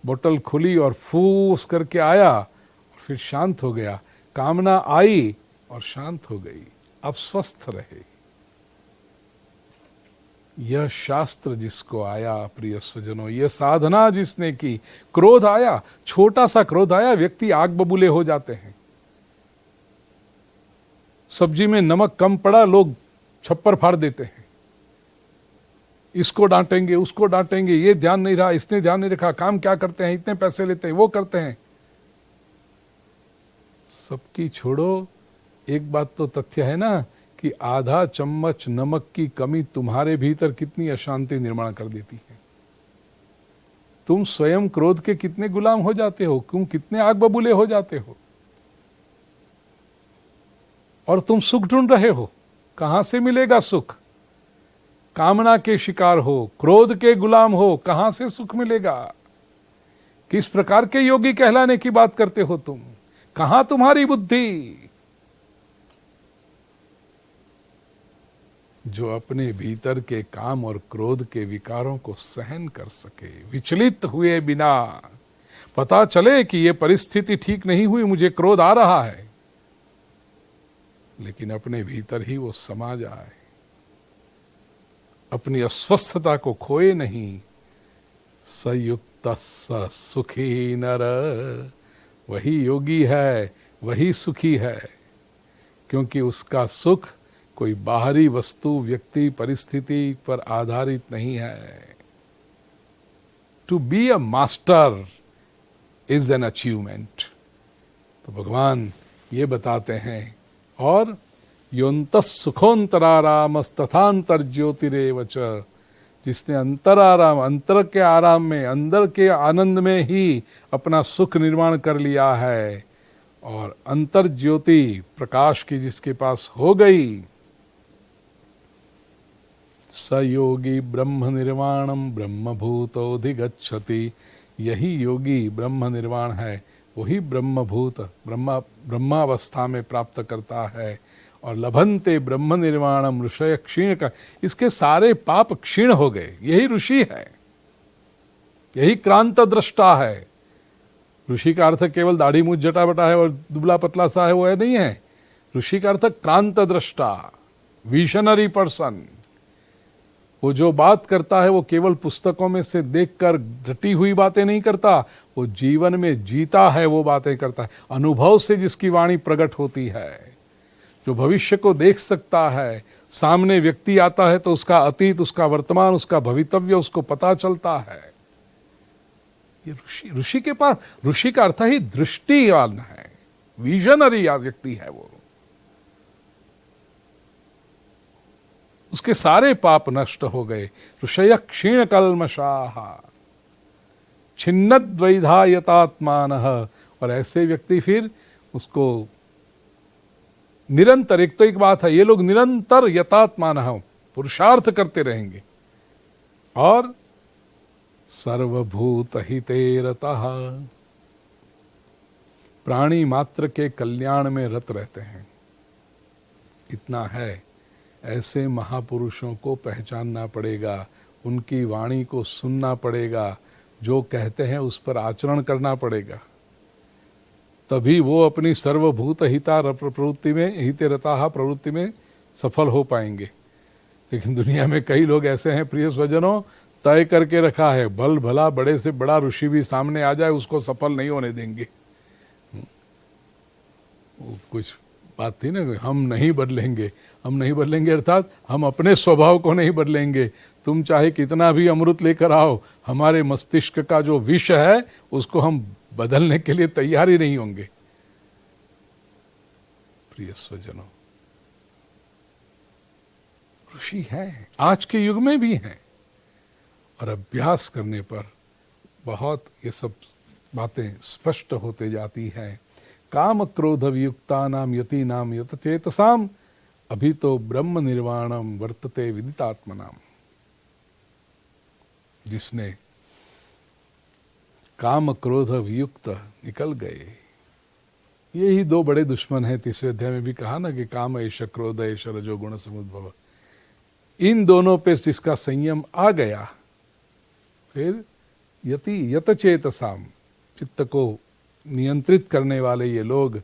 बोतल खुली और फूस करके आया और फिर शांत हो गया। कामना आई और शांत हो गई, अब स्वस्थ रहे। यह शास्त्र जिसको आया, प्रिय स्वजनों, यह साधना जिसने की, क्रोध आया, छोटा सा क्रोध आया, व्यक्ति आग बबूले हो जाते हैं। सब्जी में नमक कम पड़ा, लोग छप्पर फाड़ देते हैं, इसको डांटेंगे उसको डांटेंगे, ये ध्यान नहीं रहा, इसने ध्यान नहीं रखा, काम क्या करते हैं, इतने पैसे लेते हैं, वो करते हैं। सबकी छोड़ो, एक बात तो तथ्य है ना कि आधा चम्मच नमक की कमी तुम्हारे भीतर कितनी अशांति निर्माण कर देती है। तुम स्वयं क्रोध के कितने गुलाम हो जाते हो, तुम कितने आग बबूले हो जाते हो, और तुम सुख ढूंढ रहे हो। कहां से मिलेगा सुख? कामना के शिकार हो, क्रोध के गुलाम हो, कहां से सुख मिलेगा? किस प्रकार के योगी कहलाने की बात करते हो तुम? कहां तुम्हारी बुद्धि? जो अपने भीतर के काम और क्रोध के विकारों को सहन कर सके, विचलित हुए बिना, पता चले कि ये परिस्थिति ठीक नहीं हुई, मुझे क्रोध आ रहा है, लेकिन अपने भीतर ही वो समा जाए, अपनी अस्वस्थता को खोए नहीं। सयुक्त स सुखी नर, वही योगी है, वही सुखी है, क्योंकि उसका सुख कोई बाहरी वस्तु, व्यक्ति, परिस्थिति पर आधारित नहीं है। To be a master is an achievement. तो भगवान ये बताते हैं, और योन्तस सुखोन्तरारामस्तथांतर ज्योतिरेव च, जिसने अंतराराम, अंतर के आराम में, अंदर के आनंद में ही अपना सुख निर्माण कर लिया है, और अंतर ज्योति प्रकाश की जिसके पास हो गई, स योगी ब्रह्म निर्वाणम ब्रह्मभूतोधिगच्छति। यही योगी ब्रह्म निर्वाण है, वही ब्रह्मभूत, ब्रह्मावस्था में प्राप्त करता है। और लभन्ते ब्रह्म निर्वाणम ऋषय क्षीण का, इसके सारे पाप क्षीण हो गए। यही ऋषि है, यही क्रांत दृष्टा है। ऋषि का अर्थ केवल दाढ़ी मूछ जटा बटा है और दुबला पतला सा है, वो है नहीं है। ऋषि का अर्थ क्रांत दृष्टा, विजनरी पर्सन। वो जो बात करता है वो केवल पुस्तकों में से देखकर रटी हुई बातें नहीं करता, वो जीवन में जीता है, वो बातें करता है। अनुभव से जिसकी वाणी प्रकट होती है, जो भविष्य को देख सकता है। सामने व्यक्ति आता है तो उसका अतीत, उसका वर्तमान, उसका भवितव्य उसको पता चलता है। ये ऋषि, ऋषि के पास, ऋषि का अर्थ ही दृष्टिवान है, विजनरी व्यक्ति है वो। उसके सारे पाप नष्ट हो गए। ऋषय क्षीण कल्मषाः छिन्नद्वैधा यतात्मानः। और ऐसे व्यक्ति फिर उसको निरंतर, एक तो एक बात है, ये लोग निरंतर यतात्मानः पुरुषार्थ करते रहेंगे, और सर्वभूत हिते रतः, प्राणी मात्र के कल्याण में रत रहते हैं। इतना है, ऐसे महापुरुषों को पहचानना पड़ेगा, उनकी वाणी को सुनना पड़ेगा, जो कहते हैं उस पर आचरण करना पड़ेगा, तभी वो अपनी सर्वभूत हिता प्रवृत्ति में, हिते रताः प्रवृत्ति में सफल हो पाएंगे। लेकिन दुनिया में कई लोग ऐसे हैं प्रिय स्वजनों, तय करके रखा है, भल भला बड़े से बड़ा ऋषि भी सामने आ जाए उसको सफल नहीं होने देंगे। वो कुछ बात थी ना, हम नहीं बदलेंगे, हम नहीं बदलेंगे अर्थात हम अपने स्वभाव को नहीं बदलेंगे। तुम चाहे कितना भी अमृत लेकर आओ, हमारे मस्तिष्क का जो विष है उसको हम बदलने के लिए तैयार ही नहीं होंगे। प्रिय स्वजनों, ऋषि हैं, आज के युग में भी हैं, और अभ्यास करने पर बहुत ये सब बातें स्पष्ट होते जाती हैं। काम क्रोध वियुक्ता नाम यति नाम यत चेतसाम अभी तो ब्रह्म निर्वाणम वर्तते विदितात्मनाम। जिसने काम क्रोध वियुक्त निकल गए, ये ही दो बड़े दुश्मन हैं। तीसरे अध्याय में भी कहा ना कि काम ऐश क्रोध ऐश रजोगुण समुद्भव। इन दोनों पे जिसका संयम आ गया, फिर यति यत चेतसाम, चित्त को नियंत्रित करने वाले ये लोग,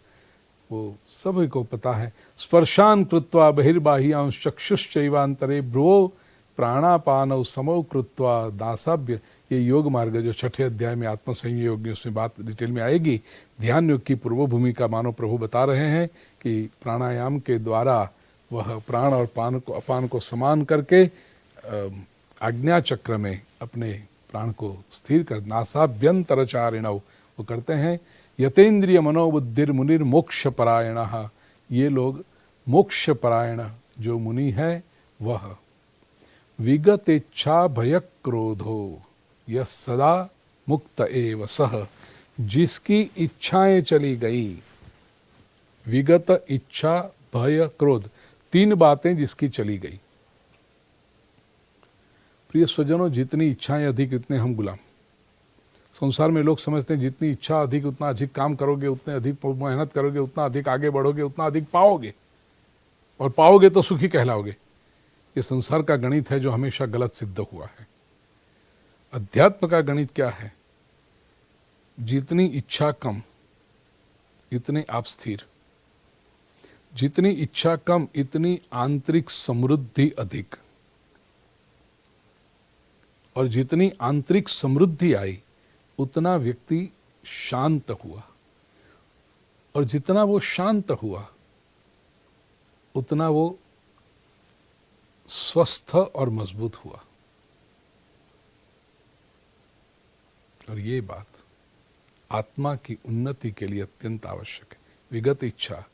वो सभी को पता है। स्पर्शान कृत्वा बहिर्बाह्यांश चक्षुश्चैवांतरे भ्रुवो प्राणापानौ समौ कृत्वा दासाभ्य। ये योग मार्ग जो छठे अध्याय में आत्मसंयम योग में, उसमें बात डिटेल में आएगी। ध्यान योग की पूर्व भूमिका मानो प्रभु बता रहे हैं कि प्राणायाम के द्वारा वह प्राण और अपान को समान करके आज्ञा चक्र में अपने प्राण को स्थिर कर नासाभ्यंतरचारिणव वो करते हैं। यतेन्द्रिय मनोबुद्धिर मुनिर मोक्ष परायण, ये लोग मोक्ष परायण जो मुनि है वह विगत इच्छा भय क्रोधो यह सदा मुक्त एव सह, जिसकी इच्छाएं चली गई, विगत इच्छा भय क्रोध, तीन बातें जिसकी चली गई। प्रिय स्वजनों, जितनी इच्छाएं अधिक उतने हम गुलाम। संसार में लोग समझते हैं जितनी इच्छा अधिक उतना अधिक काम करोगे, उतने अधिक मेहनत करोगे, उतना अधिक आगे बढ़ोगे, उतना अधिक पाओगे, और पाओगे तो सुखी कहलाओगे। ये संसार का गणित है जो हमेशा गलत सिद्ध हुआ है। अध्यात्म का गणित क्या है? जितनी इच्छा कम इतने आप स्थिर, जितनी इच्छा कम इतनी आंतरिक समृद्धि अधिक, और जितनी आंतरिक समृद्धि आई उतना व्यक्ति शांत हुआ, और जितना वो शांत हुआ उतना वो स्वस्थ और मजबूत हुआ। और ये बात आत्मा की उन्नति के लिए अत्यंत आवश्यक है। विगत इच्छा,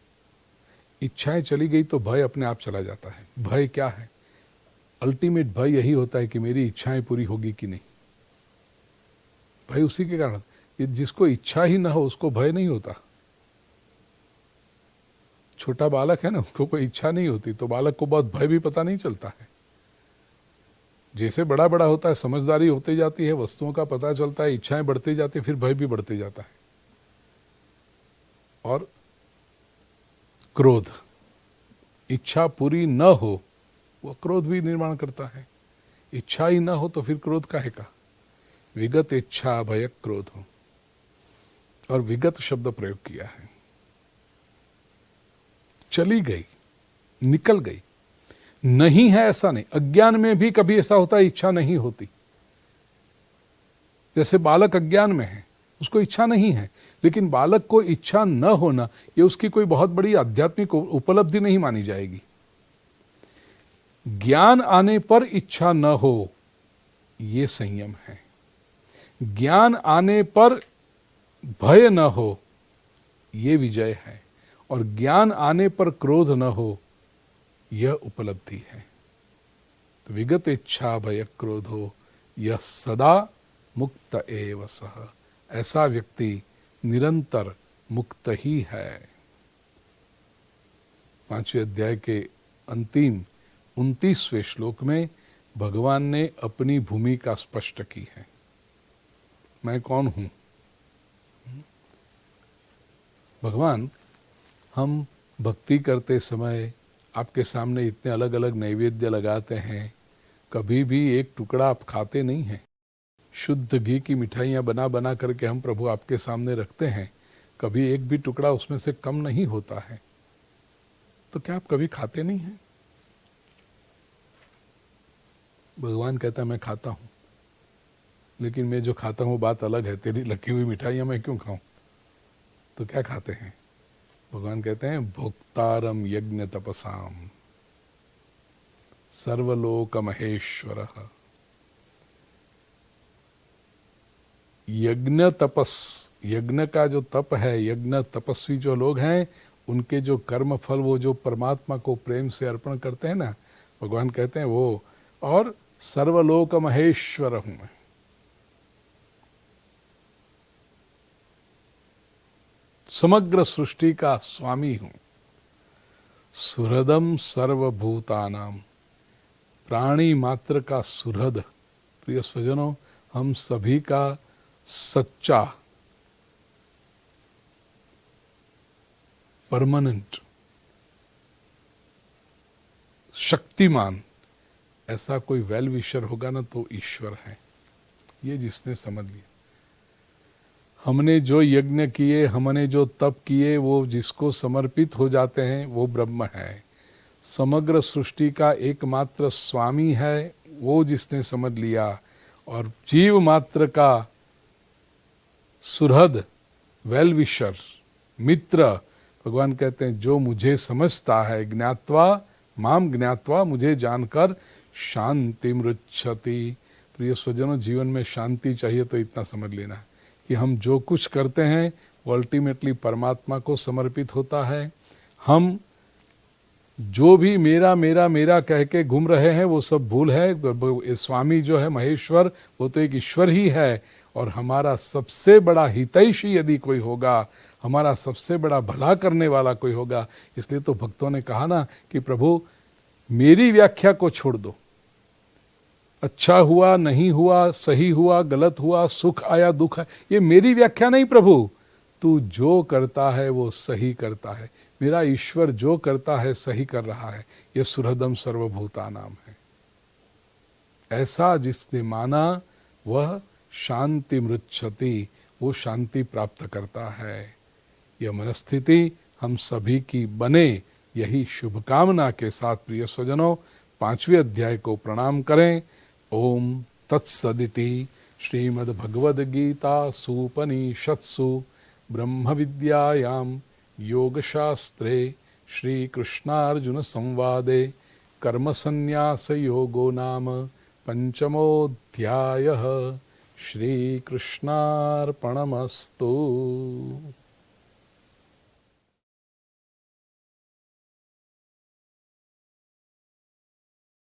इच्छाएं चली गई तो भय अपने आप चला जाता है। भय क्या है? अल्टीमेट भय यही होता है कि मेरी इच्छाएं पूरी होगी कि नहीं। भय उसी के कारण, जिसको इच्छा ही ना हो उसको भय नहीं होता। छोटा बालक है ना, उसको कोई इच्छा नहीं होती तो बालक को बहुत भय भी पता नहीं चलता है। जैसे बड़ा बड़ा होता है, समझदारी होती जाती है, वस्तुओं का पता चलता है, इच्छाएं बढ़ती जाती है, फिर भय भी बढ़ते जाता है। और क्रोध, इच्छा पूरी न हो वो क्रोध भी निर्माण करता है। इच्छा ही ना हो तो फिर क्रोध काहे का? विगत इच्छा भय क्रोध हो, और विगत शब्द प्रयोग किया है। चली गई, निकल गई, नहीं है ऐसा नहीं। अज्ञान में भी कभी ऐसा होता है इच्छा नहीं होती। जैसे बालक अज्ञान में है, उसको इच्छा नहीं है, लेकिन बालक को इच्छा न होना ये उसकी कोई बहुत बड़ी आध्यात्मिक उपलब्धि नहीं मानी जाएगी। ज्ञान आने पर इच्छा न हो ये संयम है। ज्ञान आने पर भय न हो ये विजय है, और ज्ञान आने पर क्रोध न हो यह उपलब्धि है। तो विगत इच्छा भय क्रोध हो यह सदा मुक्त एव सह, ऐसा व्यक्ति निरंतर मुक्त ही है। 5वें अध्याय के अंतिम 29वें श्लोक में भगवान ने अपनी भूमिका स्पष्ट की है। मैं कौन हूं? भगवान, हम भक्ति करते समय आपके सामने इतने अलग अलग नैवेद्य लगाते हैं, कभी भी एक टुकड़ा आप खाते नहीं हैं। शुद्ध घी की मिठाइयाँ बना बना करके हम प्रभु आपके सामने रखते हैं, कभी एक भी टुकड़ा उसमें से कम नहीं होता है। तो क्या आप कभी खाते नहीं हैं? भगवान कहता है मैं खाता हूँ, लेकिन मैं जो खाता हूँ बात अलग है। तेरी लकी हुई मिठाइयाँ मैं क्यों खाऊं? तो क्या खाते हैं? भगवान कहते हैं भोक्तारम यज्ञ तपसाम सर्वलोक महेश्वर। यज्ञ तपस, यज्ञ का जो तप है, यज्ञ तपस्वी जो लोग हैं उनके जो कर्म फल वो जो परमात्मा को प्रेम से अर्पण करते हैं ना, भगवान कहते हैं वो, और सर्वलोक महेश्वर हूं मैं। समग्र सृष्टि का स्वामी हूं। सुहृदम सर्वभूतानाम, प्राणी मात्र का सुहृद। प्रिय स्वजनों, हम सभी का सच्चा, परमानेंट, शक्तिमान ऐसा कोई वेल विशर होगा ना तो ईश्वर है। ये जिसने समझ लिया, हमने जो यज्ञ किए, हमने जो तप किए, वो जिसको समर्पित हो जाते हैं वो ब्रह्म है। समग्र सृष्टि का एकमात्र स्वामी है वो जिसने समझ लिया, और जीव मात्र का सुहृद, वेल विशर, मित्र, भगवान कहते हैं जो मुझे समझता है, ज्ञात्वा माम ज्ञात्वा, मुझे जानकर शांति मृच्छति। प्रिय स्वजनों, जीवन में शांति चाहिए तो इतना समझ लेना है कि हम जो कुछ करते हैं वो अल्टीमेटली परमात्मा को समर्पित होता है। हम जो भी मेरा मेरा मेरा कह के घूम रहे हैं वो सब भूल है। स्वामी जो है महेश्वर, वो तो एक ईश्वर ही है, और हमारा सबसे बड़ा हितैषी यदि कोई होगा, हमारा सबसे बड़ा भला करने वाला कोई होगा। इसलिए तो भक्तों ने कहा ना कि प्रभु मेरी व्याख्या को छोड़ दो, अच्छा हुआ नहीं हुआ, सही हुआ गलत हुआ, सुख आया दुख आया, ये मेरी व्याख्या नहीं प्रभु, तू जो करता है वो सही करता है, मेरा ईश्वर जो करता है सही कर रहा है, ये सुहृदम सर्वभूता नाम है। ऐसा जिसने माना वह शांति मृच्छति, वो शांति प्राप्त करता है। यह मनस्थिति हम सभी की बने, यही शुभकामना के साथ प्रिय स्वजनों 5वें अध्याय को प्रणाम करें। ओम तत्सदिति श्रीमद्भगवद्गीतासूपनिषत्सु ब्रह्म विद्यायां योगशास्त्रे श्रीकृष्णार्जुन संवादे कर्मसन्न्यास योगो नाम पंचमोऽध्यायः। श्रीकृष्णार्पणमस्तु।